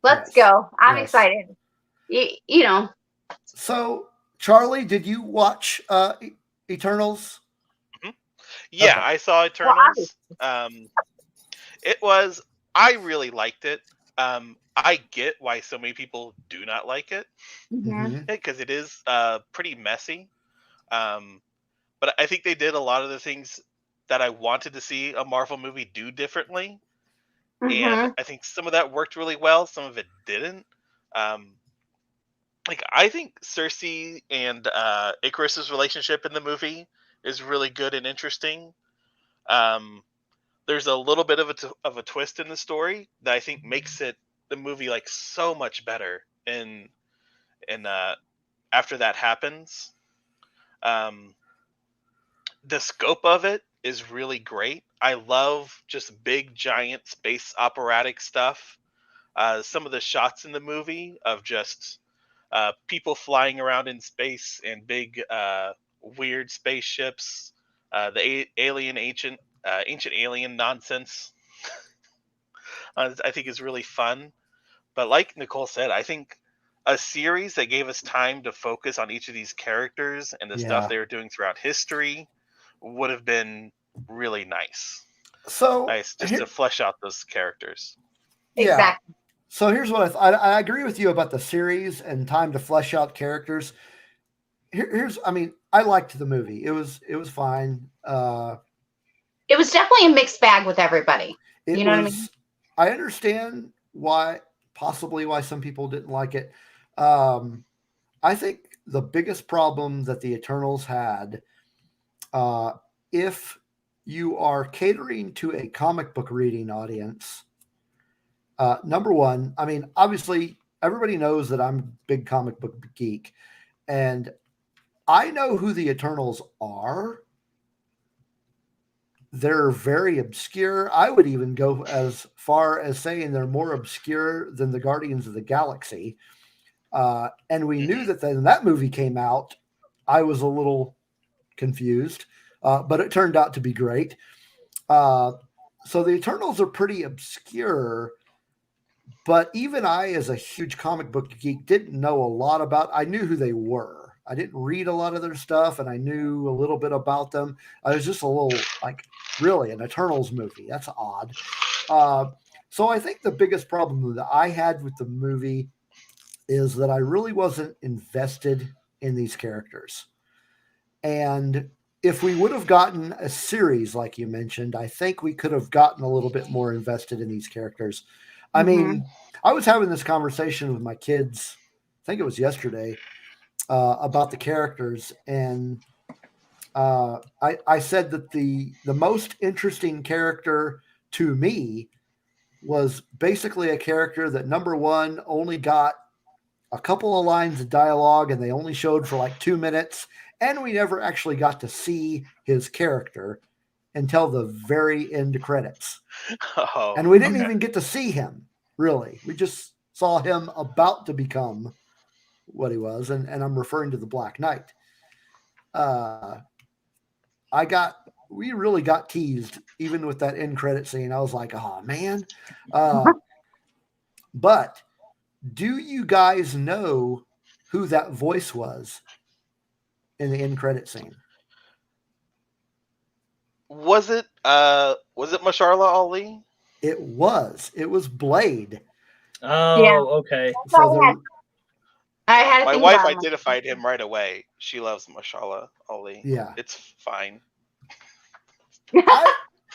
Let's go. I'm excited. You know. So, Charlie, did you watch Eternals? Mm-hmm. Yeah, I saw Eternals. I really liked it. I get why so many people do not like it, because it is pretty messy. But I think they did a lot of the things that I wanted to see a Marvel movie do differently. And I think some of that worked really well. Some of it didn't. I think Cersei and Icarus's relationship in the movie is really good and interesting. There's a little bit of a twist in the story that I think makes the movie like so much better. And after that happens, the scope of it is really great. I love just big, giant space operatic stuff. Some of the shots in the movie of just people flying around in space and big, weird spaceships, the ancient alien nonsense, I think is really fun. But like Nicole said, I think a series that gave us time to focus on each of these characters and the stuff they were doing throughout history would have been really nice. So Nice, just to flesh out those characters. Yeah. Exactly. So here's what I agree with you about the series and time to flesh out characters. I liked the movie. It was fine. It was definitely a mixed bag with everybody. You know what I mean? I understand possibly why some people didn't like it. I think the biggest problem that the Eternals had, if you are catering to a comic book reading audience, number one, I mean, obviously everybody knows that I'm a big comic book geek, and I know who the Eternals are. They're very obscure. I would even go as far as saying they're more obscure than the Guardians of the Galaxy. And we knew that when that movie came out, I was a little confused, but it turned out to be great. So the Eternals are pretty obscure, but even I, as a huge comic book geek, didn't know a lot about. I knew who they were. I didn't read a lot of their stuff, and I knew a little bit about them. I was just a little like, really, an Eternals movie? That's odd. So I think the biggest problem that I had with the movie is that I really wasn't invested in these characters. And if we would have gotten a series, like you mentioned, I think we could have gotten a little bit more invested in these characters. I mean, I was having this conversation with my kids, I think it was yesterday, about the characters. And I said that the most interesting character to me was basically a character that, number one, only got a couple of lines of dialogue, and they only showed for like 2 minutes, and we never actually got to see his character until the very end credits. And we didn't even get to see him, really. We just saw him about to become what he was, and I'm referring to the Black Knight. We really got teased, even with that end credit scene. I was like, oh man. But do you guys know who that voice was in the end credit scene? Was it Masharla Ali? It was Blade. Oh, Yeah. okay. So I had My wife identified him right away. She loves Mashallah Ali. Yeah. It's fine.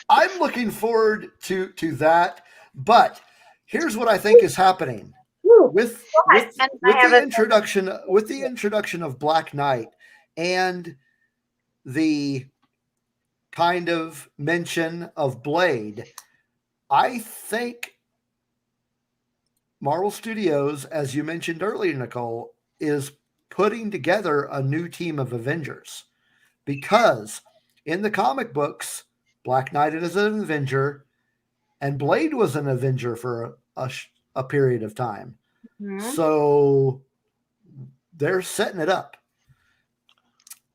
I'm looking forward to that, but here's what I think is happening with the introduction of Black Knight and the kind of mention of Blade. I think Marvel Studios, as you mentioned earlier, Nicole, is putting together a new team of Avengers, because in the comic books, Black Knight is an Avenger, and Blade was an Avenger for a period of time. Mm-hmm. So they're setting it up,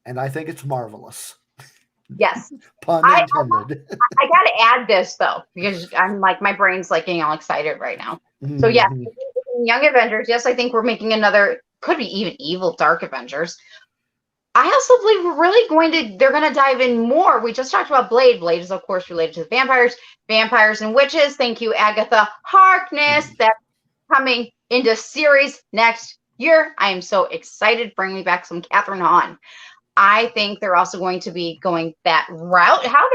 and I think it's marvelous. Yes. Pun intended. I got to add this though, because I'm like, my brain's like getting all excited right now. So yeah, Young Avengers. Yes, I think we're making another, could be even evil Dark Avengers. I also believe they're going to dive in more. We just talked about Blade. Blade is of course related to the vampires and witches. Thank you, Agatha Harkness. That's coming into series next year. I am so excited, bringing back some Catherine Hahn. I think they're also going to be going that route. How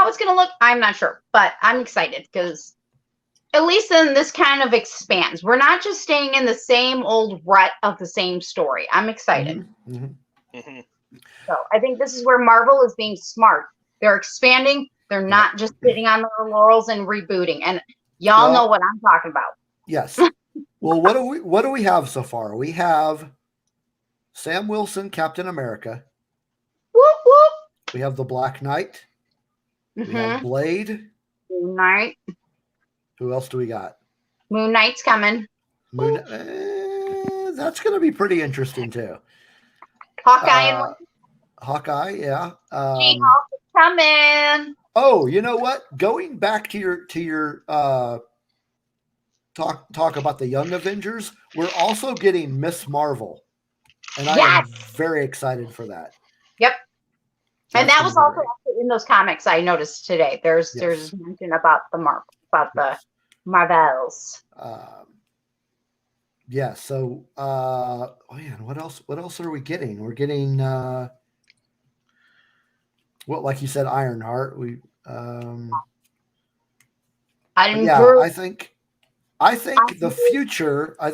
it's going to look, I'm not sure, but I'm excited because at least then this kind of expands. We're not just staying in the same old rut of the same story. I'm excited. So I think this is where Marvel is being smart. They're expanding. They're not just sitting on their laurels and rebooting. And y'all know what I'm talking about. Yes. Well, what do we have so far? We have Sam Wilson, Captain America. Whoop whoop. We have the Black Knight. We have Blade. Moon Knight. Who else do we got? Moon Knight's coming. That's going to be pretty interesting too. Hawkeye, yeah. She-Hulk is coming. Oh, you know what? Going back to your talk about the Young Avengers, we're also getting Miss Marvel, and I am very excited for that. Yep. And that was also in those comics I noticed today. There's mention about the Marvels. Yeah. So, man, what else are we getting? We're getting, like you said, Ironheart. I think the future of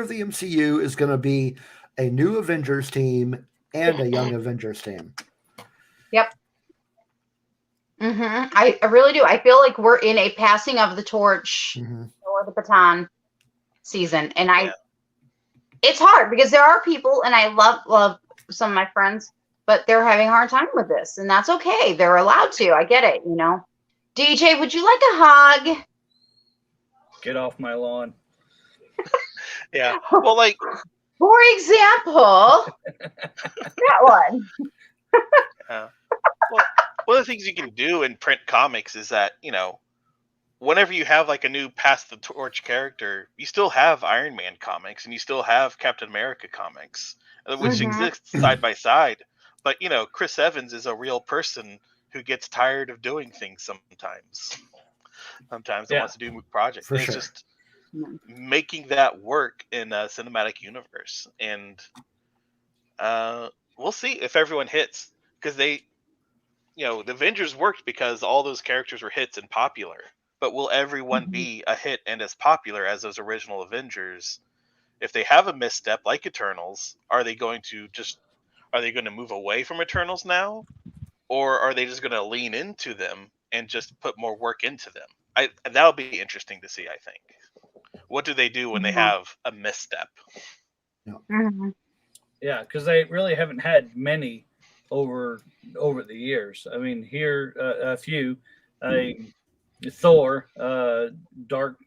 the MCU is going to be a new Avengers team and a young Avengers team. Yep. I really do. I feel like we're in a passing of the torch or the baton season, and it's hard because there are people, and I love some of my friends, but they're having a hard time with this, and that's okay. They're allowed to. I get it. DJ, would you like a hug? Get off my lawn. Yeah. Well, like, for example, that one. Well, one of the things you can do in print comics is that, whenever you have like a new pass the torch character, you still have Iron Man comics and you still have Captain America comics, which exist side by side. But, Chris Evans is a real person who gets tired of doing things sometimes. Sometimes he wants to do projects. It's just making that work in a cinematic universe. And we'll see if everyone hits, because the Avengers worked because all those characters were hits and popular. But will everyone be a hit and as popular as those original Avengers? If they have a misstep like Eternals, are they going to move away from Eternals now? Or are they just going to lean into them and just put more work into them? That'll be interesting to see, I think. What do they do when they have a misstep? Yeah, because they really haven't had many over the years. I mean, here a few, Thor, Dark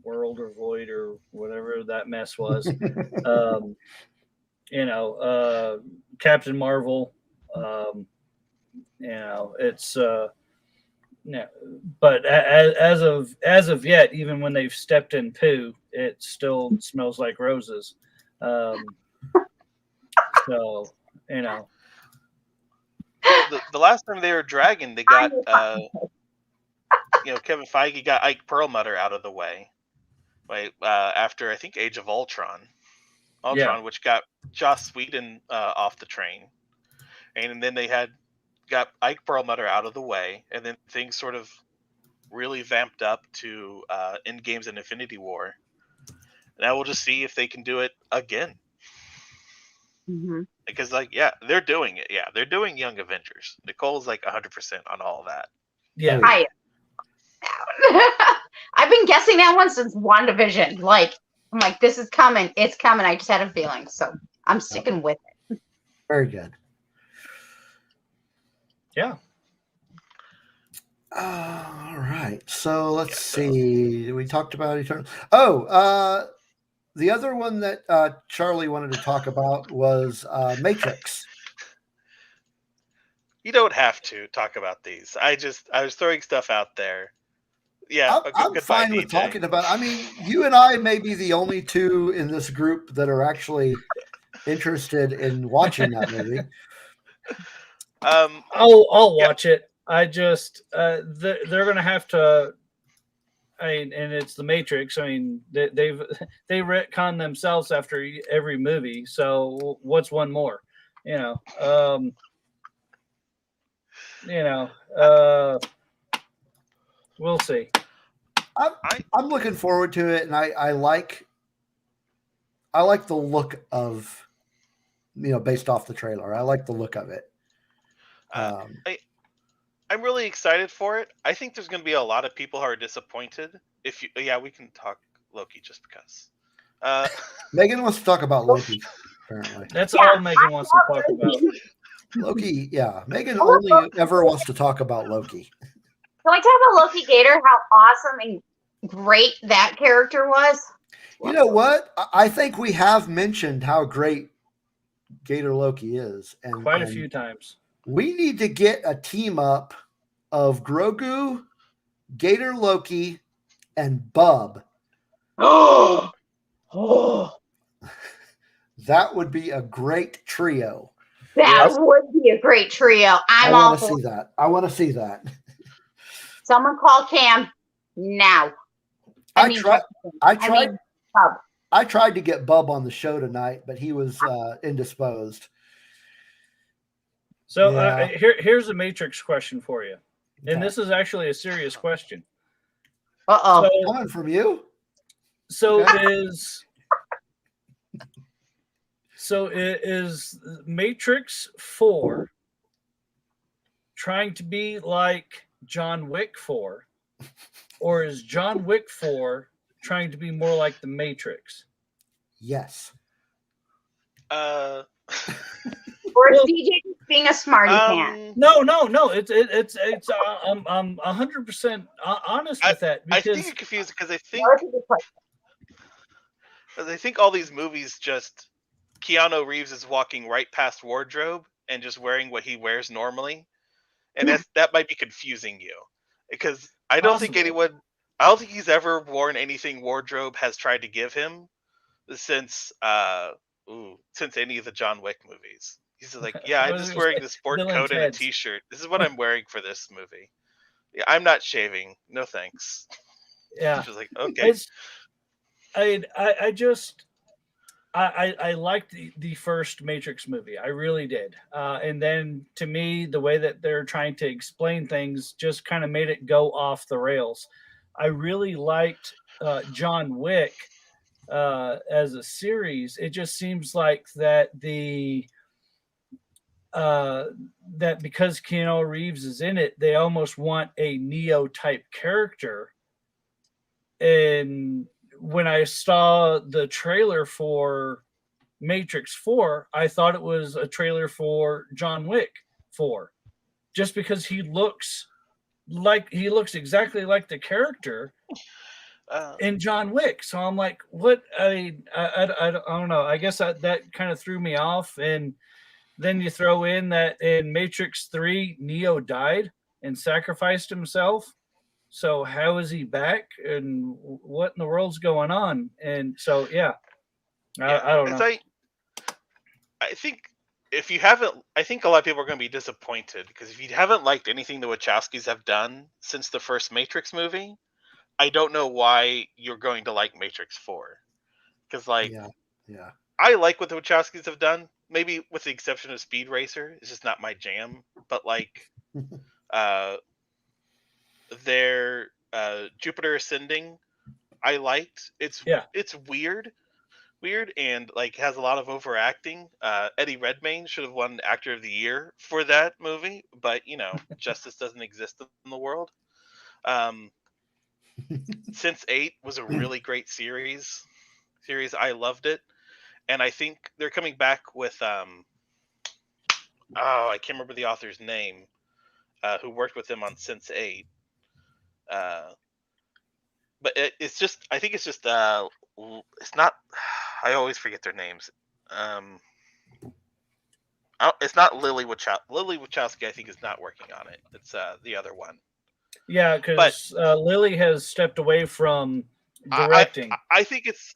World or Void or whatever that mess was. Captain Marvel. It's but as of yet, even when they've stepped in poo, it still smells like roses. So the last time they were Dragon, they got Kevin Feige got Ike Perlmutter out of the way, right? After I think Age of Ultron, which got Joss Whedon off the train, and then they got Ike Perlmutter out of the way, and then things sort of really vamped up to Endgames and Infinity War. Now we'll just see if they can do it again. Because, they're doing it. Yeah, they're doing Young Avengers. Nicole's 100% on all of that. Yeah. I've been guessing that one since WandaVision. I'm like, this is coming. It's coming. I just had a feeling. So I'm sticking with it. Very good. Yeah. All right. So let's see. We talked about Eternal. Oh, the other one that Charlie wanted to talk about was Matrix. You don't have to talk about these. I was throwing stuff out there. Yeah, I'm fine with talking about. I mean, you and I may be the only two in this group that are actually interested in watching that movie. I'll watch it. I just they're gonna have to. And it's the Matrix. I mean, they retcon themselves after every movie. So what's one more? We'll see. I'm looking forward to it, and I like the look of, based off the trailer. I like the look of it. I'm really excited for it. I think there's going to be a lot of people who are disappointed. We can talk Loki just because. Megan wants to talk about Loki. Apparently, that's all Megan wants to talk about. Loki, yeah. Megan only ever wants to talk about Loki. Can we talk about Loki Gator? How awesome and great that character was. You know what? I think we have mentioned how great Gator Loki is, and quite a few times. We need to get a team up of Grogu, Gator Loki, and Bub. Oh, that would be a great trio. That would be a great trio. I all want to for see that. I want to see that. Someone call Cam now. I tried Bub. I tried to get Bub on the show tonight, but he was indisposed. So Yeah. here's a Matrix question for you. And this is actually a serious question. Uh-oh. Coming from you? So Okay. is Matrix 4 trying to be like John Wick 4, or is John Wick 4 trying to be more like the Matrix? Yes. Or is DJ being a smarty pants? No. It's I'm 100% honest with that, I because think you're confused because I think all these movies just Keanu Reeves is walking right past wardrobe and just wearing what he wears normally, and that might be confusing you, because I don't think he's ever worn anything wardrobe has tried to give him since any of the John Wick movies. He's like, yeah, I'm just wearing this sport coat and a t-shirt. This is what I'm wearing for this movie. Yeah, I'm not shaving. No thanks. Yeah. She's like, okay. I liked the first Matrix movie. I really did. And then to me, the way that they're trying to explain things just kind of made it go off the rails. I really liked John Wick as a series. It just seems like that that because Keanu Reeves is in it, they almost want a Neo type character. And when I saw the trailer for Matrix 4, I thought it was a trailer for John Wick 4, just because he looks exactly like the character in John Wick. So I'm like, what? I don't know. I guess that kind of threw me off. And then you throw in that in Matrix 3, Neo died and sacrificed himself. So how is he back, and what in the world's going on? And so, I don't know. I think if you haven't, I think a lot of people are going to be disappointed, because if you haven't liked anything the Wachowskis have done since the first Matrix movie, I don't know why you're going to like Matrix 4. Because I like what the Wachowskis have done, maybe with the exception of Speed Racer. It's just not my jam. But their Jupiter Ascending, I liked. It's weird, and has a lot of overacting. Eddie Redmayne should have won Actor of the Year for that movie, but justice doesn't exist in the world. Sense8 was a really great series. I loved it, and I think they're coming back with I can't remember the author's name, who worked with them on Sense8. But it's just, I think it's just, it's not, I always forget their names. It's not Lily Wachowski. Lily Wachowski, I think, is not working on it. It's the other one. Yeah, because Lily has stepped away from directing. I think it's,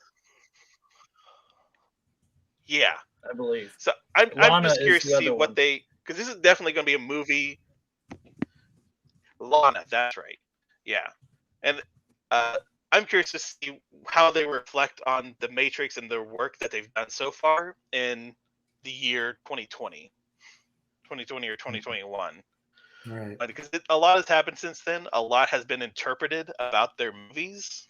I believe. So I'm just curious to see what because this is definitely going to be a movie. Lana, that's right. Yeah. And I'm curious to see how they reflect on the Matrix and their work that they've done so far in the year 2020 or 2021. Right. Because a lot has happened since then. A lot has been interpreted about their movies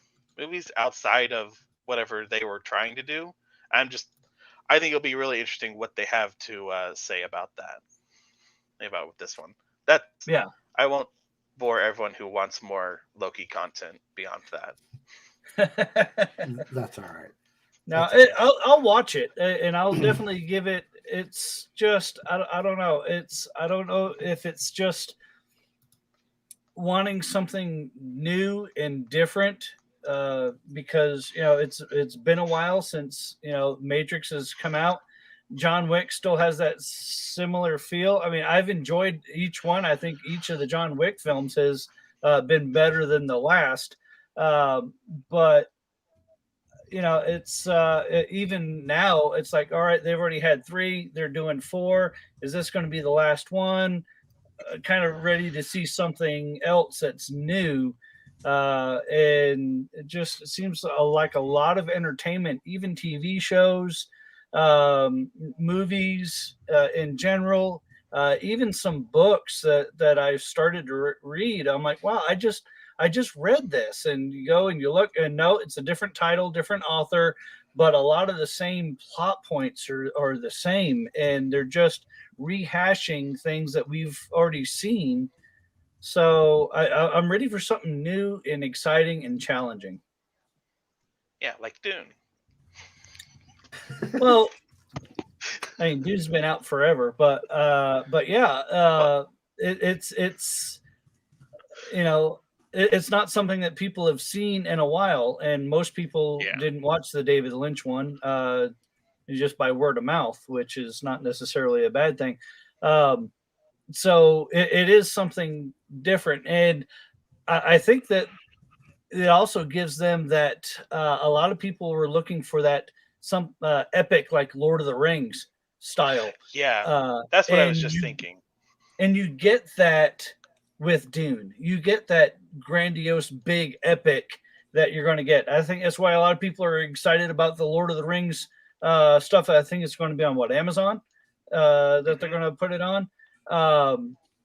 outside of whatever they were trying to do. I think it'll be really interesting what they have to say about that. About this one. I won't bore everyone who wants more Loki content beyond that. That's all right. Now, I'll watch it, and I'll definitely give it. It's just I don't know. I don't know if it's just wanting something new and different, because it's been a while since Matrix has come out. John Wick still has that similar feel. I mean, I've enjoyed each one. I think each of the John Wick films has been better than the last. But it's even now it's like, all right, they've already had 3, they're doing 4. Is this going to be the last one? Kind of ready to see something else that's new. And it just seems like a lot of entertainment, even TV shows, movies in general, even some books that I've started to read. I'm like, wow, I just read this, and you go and you look, and no, it's a different title, different author, but a lot of the same plot points are the same, and they're just rehashing things that we've already seen. So I'm ready for something new and exciting and challenging. Yeah, like Dune. Well, I mean, Dune's been out forever, but yeah, it's it's not something that people have seen in a while, and most people didn't watch the David Lynch one just by word of mouth, which is not necessarily a bad thing. So it is something different, and I think that it also gives them that a lot of people were looking for that some epic like Lord of the Rings style. Yeah, that's what I was just thinking. And you get that with Dune. You get that grandiose, big epic that you're going to get. I think that's why a lot of people are excited about the Lord of the Rings stuff. I think it's going to be on Amazon that they're going to put it on.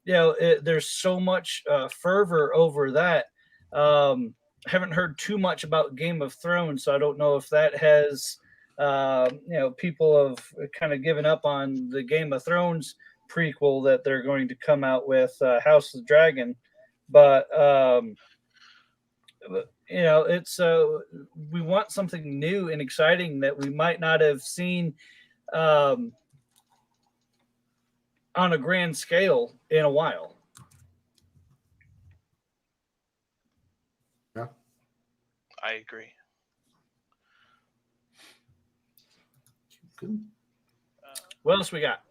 There's so much fervor over that. Haven't heard too much about Game of Thrones, so I don't know if that has people have kind of given up on the Game of Thrones prequel that they're going to come out with, House of the Dragon, but it's we want something new and exciting that we might not have seen on a grand scale in a while. Yeah, I agree. Good. What else we got?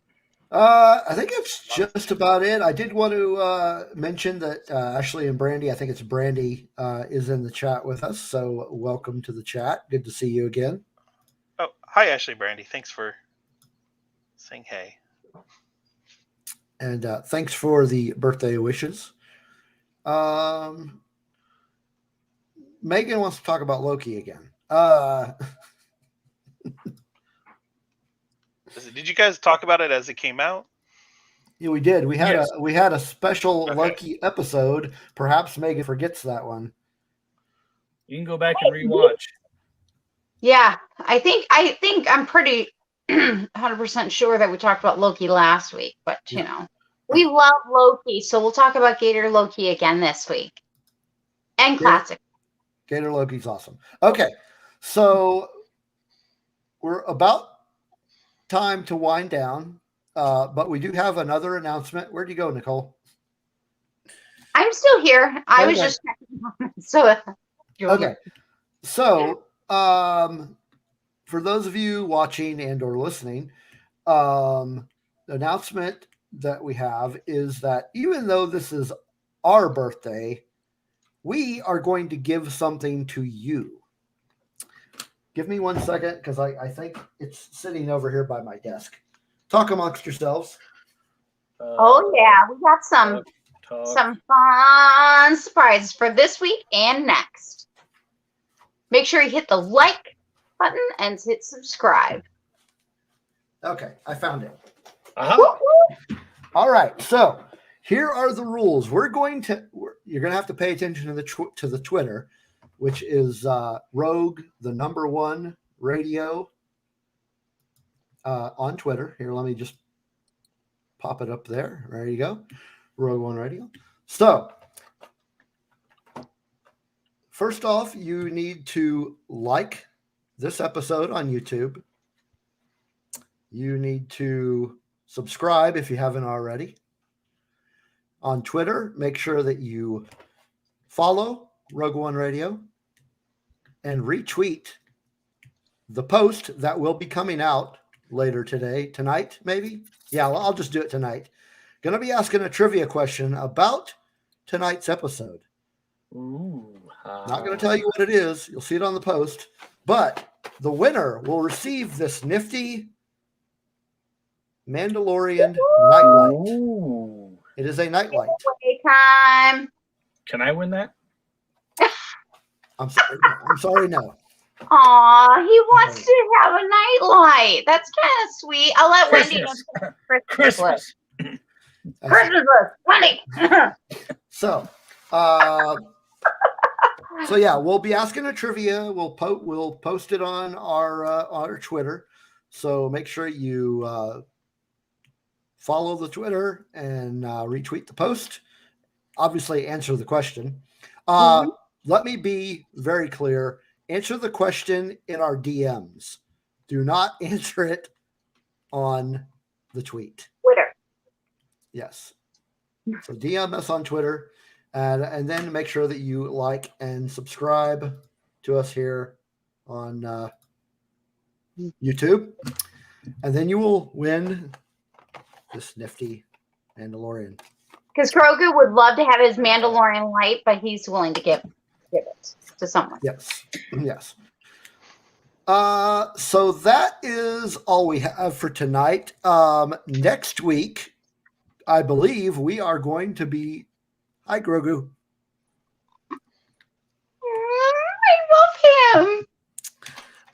I think it's just about it. I did want to mention that Ashley and Brandy, I think it's Brandy, is in the chat with us. So welcome to the chat. Good to see you again. Oh, hi, Ashley, Brandy. Thanks for saying hey. And thanks for the birthday wishes. Megan wants to talk about Loki again. Did you guys talk about it as it came out? Yeah, we did. We had a special Loki episode. Perhaps Megan forgets that one. You can go back and rewatch. Yeah, I think I'm pretty 100% sure that we talked about Loki last week, but we love Loki, so we'll talk about Gator Loki again this week. And classic. Gator Loki's awesome. Okay, so we're about time to wind down, but we do have another announcement. Where'd you go, Nicole? I'm still here. I was just checking. So okay. So for those of you watching and or listening, the announcement that we have is that even though this is our birthday, we are going to give something to you. Give me 1 second, because I think it's sitting over here by my desk. Talk amongst yourselves. Oh yeah, we got some fun surprises for this week and next. Make sure you hit the like button and hit subscribe. Okay, I found it. Uh-huh. All right, so here are the rules. You're going to have to pay attention to the Twitter, which is Rogue, the #1 radio on Twitter. Here, let me just pop it up there. There you go. Rogue One Radio. So, first off, you need to like this episode on YouTube. You need to subscribe if you haven't already. On Twitter, make sure that you follow Rogue One Radio and retweet the post that will be coming out later tonight, maybe. Yeah, I'll just do it tonight. Going to be asking a trivia question about tonight's episode. Ooh. Not going to tell you what it is. You'll see it on the post, But the winner will receive this nifty Mandalorian nightlight. Ooh. It is a nightlight. Playtime. Can I win that? I'm sorry, no. Aw, he wants to have a nightlight. That's kind of sweet. I'll let Wendy know. Christmas. Christmas list. Wendy. So yeah, we'll be asking a trivia. We'll post it on our Twitter. So make sure you follow the Twitter and retweet the post. Obviously, answer the question. Let me be very clear. Answer the question in our DMs. Do not answer it on the tweet. Twitter. Yes. So DM us on Twitter, and then make sure that you like and subscribe to us here on YouTube, and then you will win this nifty Mandalorian. Because Grogu would love to have his Mandalorian light, but he's willing to give it to someone. Yes. Yes. So that is all we have for tonight. Next week, I believe we are going to be. Hi, Grogu. I love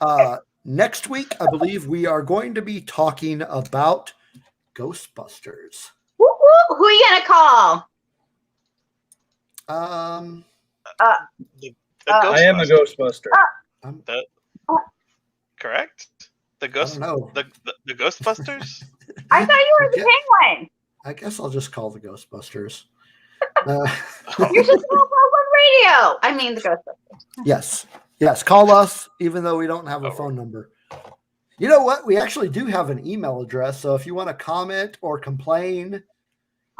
him. Next week, I believe we are going to be talking about Ghostbusters. Woo, woo. Who are you gonna call? I am a Ghostbuster. Correct? The ghost. No. The Ghostbusters. I thought you were the penguin. I guess I'll just call the Ghostbusters. You're just called One Radio. I mean the Ghostbusters. Yes. Call us, even though we don't have a phone number. You know what? We actually do have an email address. So if you want to comment or complain,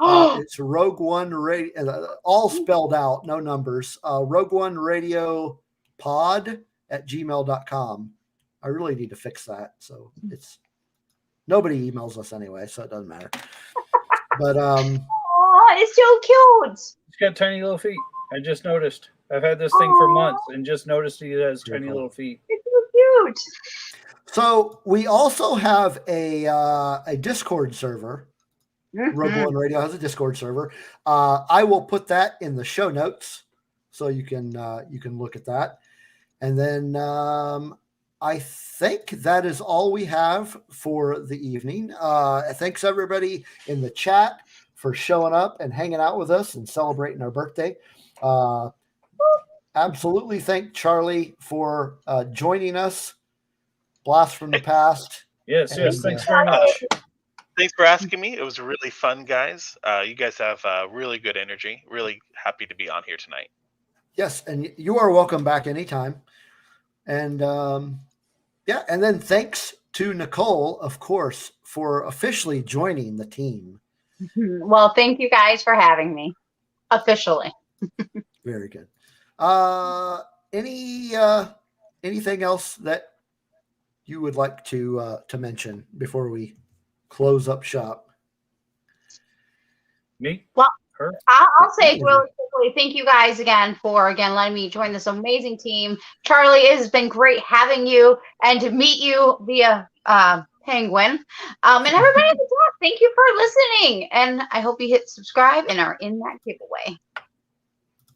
it's Rogue One Radio, all spelled out, no numbers. Rogue One Radio pod@gmail.com. I really need to fix that. So it's nobody emails us anyway, so it doesn't matter. But oh, it's so cute. He's got tiny little feet. I just noticed. I've had this thing for months and just noticed he has tiny little feet. It's so cute. So we also have a Discord server. Rogue One Radio has a Discord server. I will put that in the show notes so you can look at that. And then I think that is all we have for the evening. Thanks everybody in the chat for showing up and hanging out with us and celebrating our birthday. Absolutely thank Charlie for joining us. Blast from the past. Yes, thanks very much. Thanks for asking me. It was really fun, guys. You guys have really good energy. Really happy to be on here tonight. Yes, and you are welcome back anytime. And and then thanks to Nicole, of course, for officially joining the team. Well, thank you guys for having me officially. Very good. Anything else that you would like to mention before we close up shop? Me? Well, her? I'll say really quickly, thank you guys again for letting me join this amazing team. Charlie, it has been great having you and to meet you via Penguin. And everybody in the chat, thank you for listening. And I hope you hit subscribe and are in that giveaway.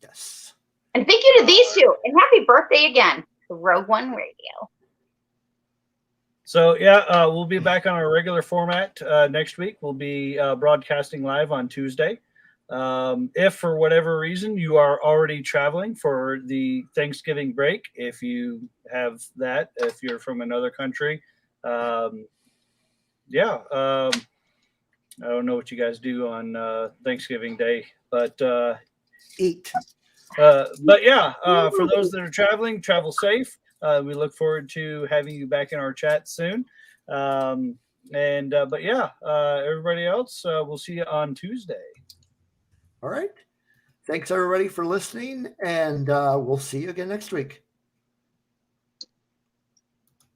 Yes. And thank you to these two. And happy birthday again to Rogue One Radio. So, we'll be back on our regular format next week. We'll be broadcasting live on Tuesday. If for whatever reason you are already traveling for the Thanksgiving break, if you have that, if you're from another country, I don't know what you guys do on Thanksgiving Day, but eat. For those that are traveling, travel safe. We look forward to having you back in our chat soon. Everybody else, we'll see you on Tuesday. All right. Thanks everybody for listening, and we'll see you again next week.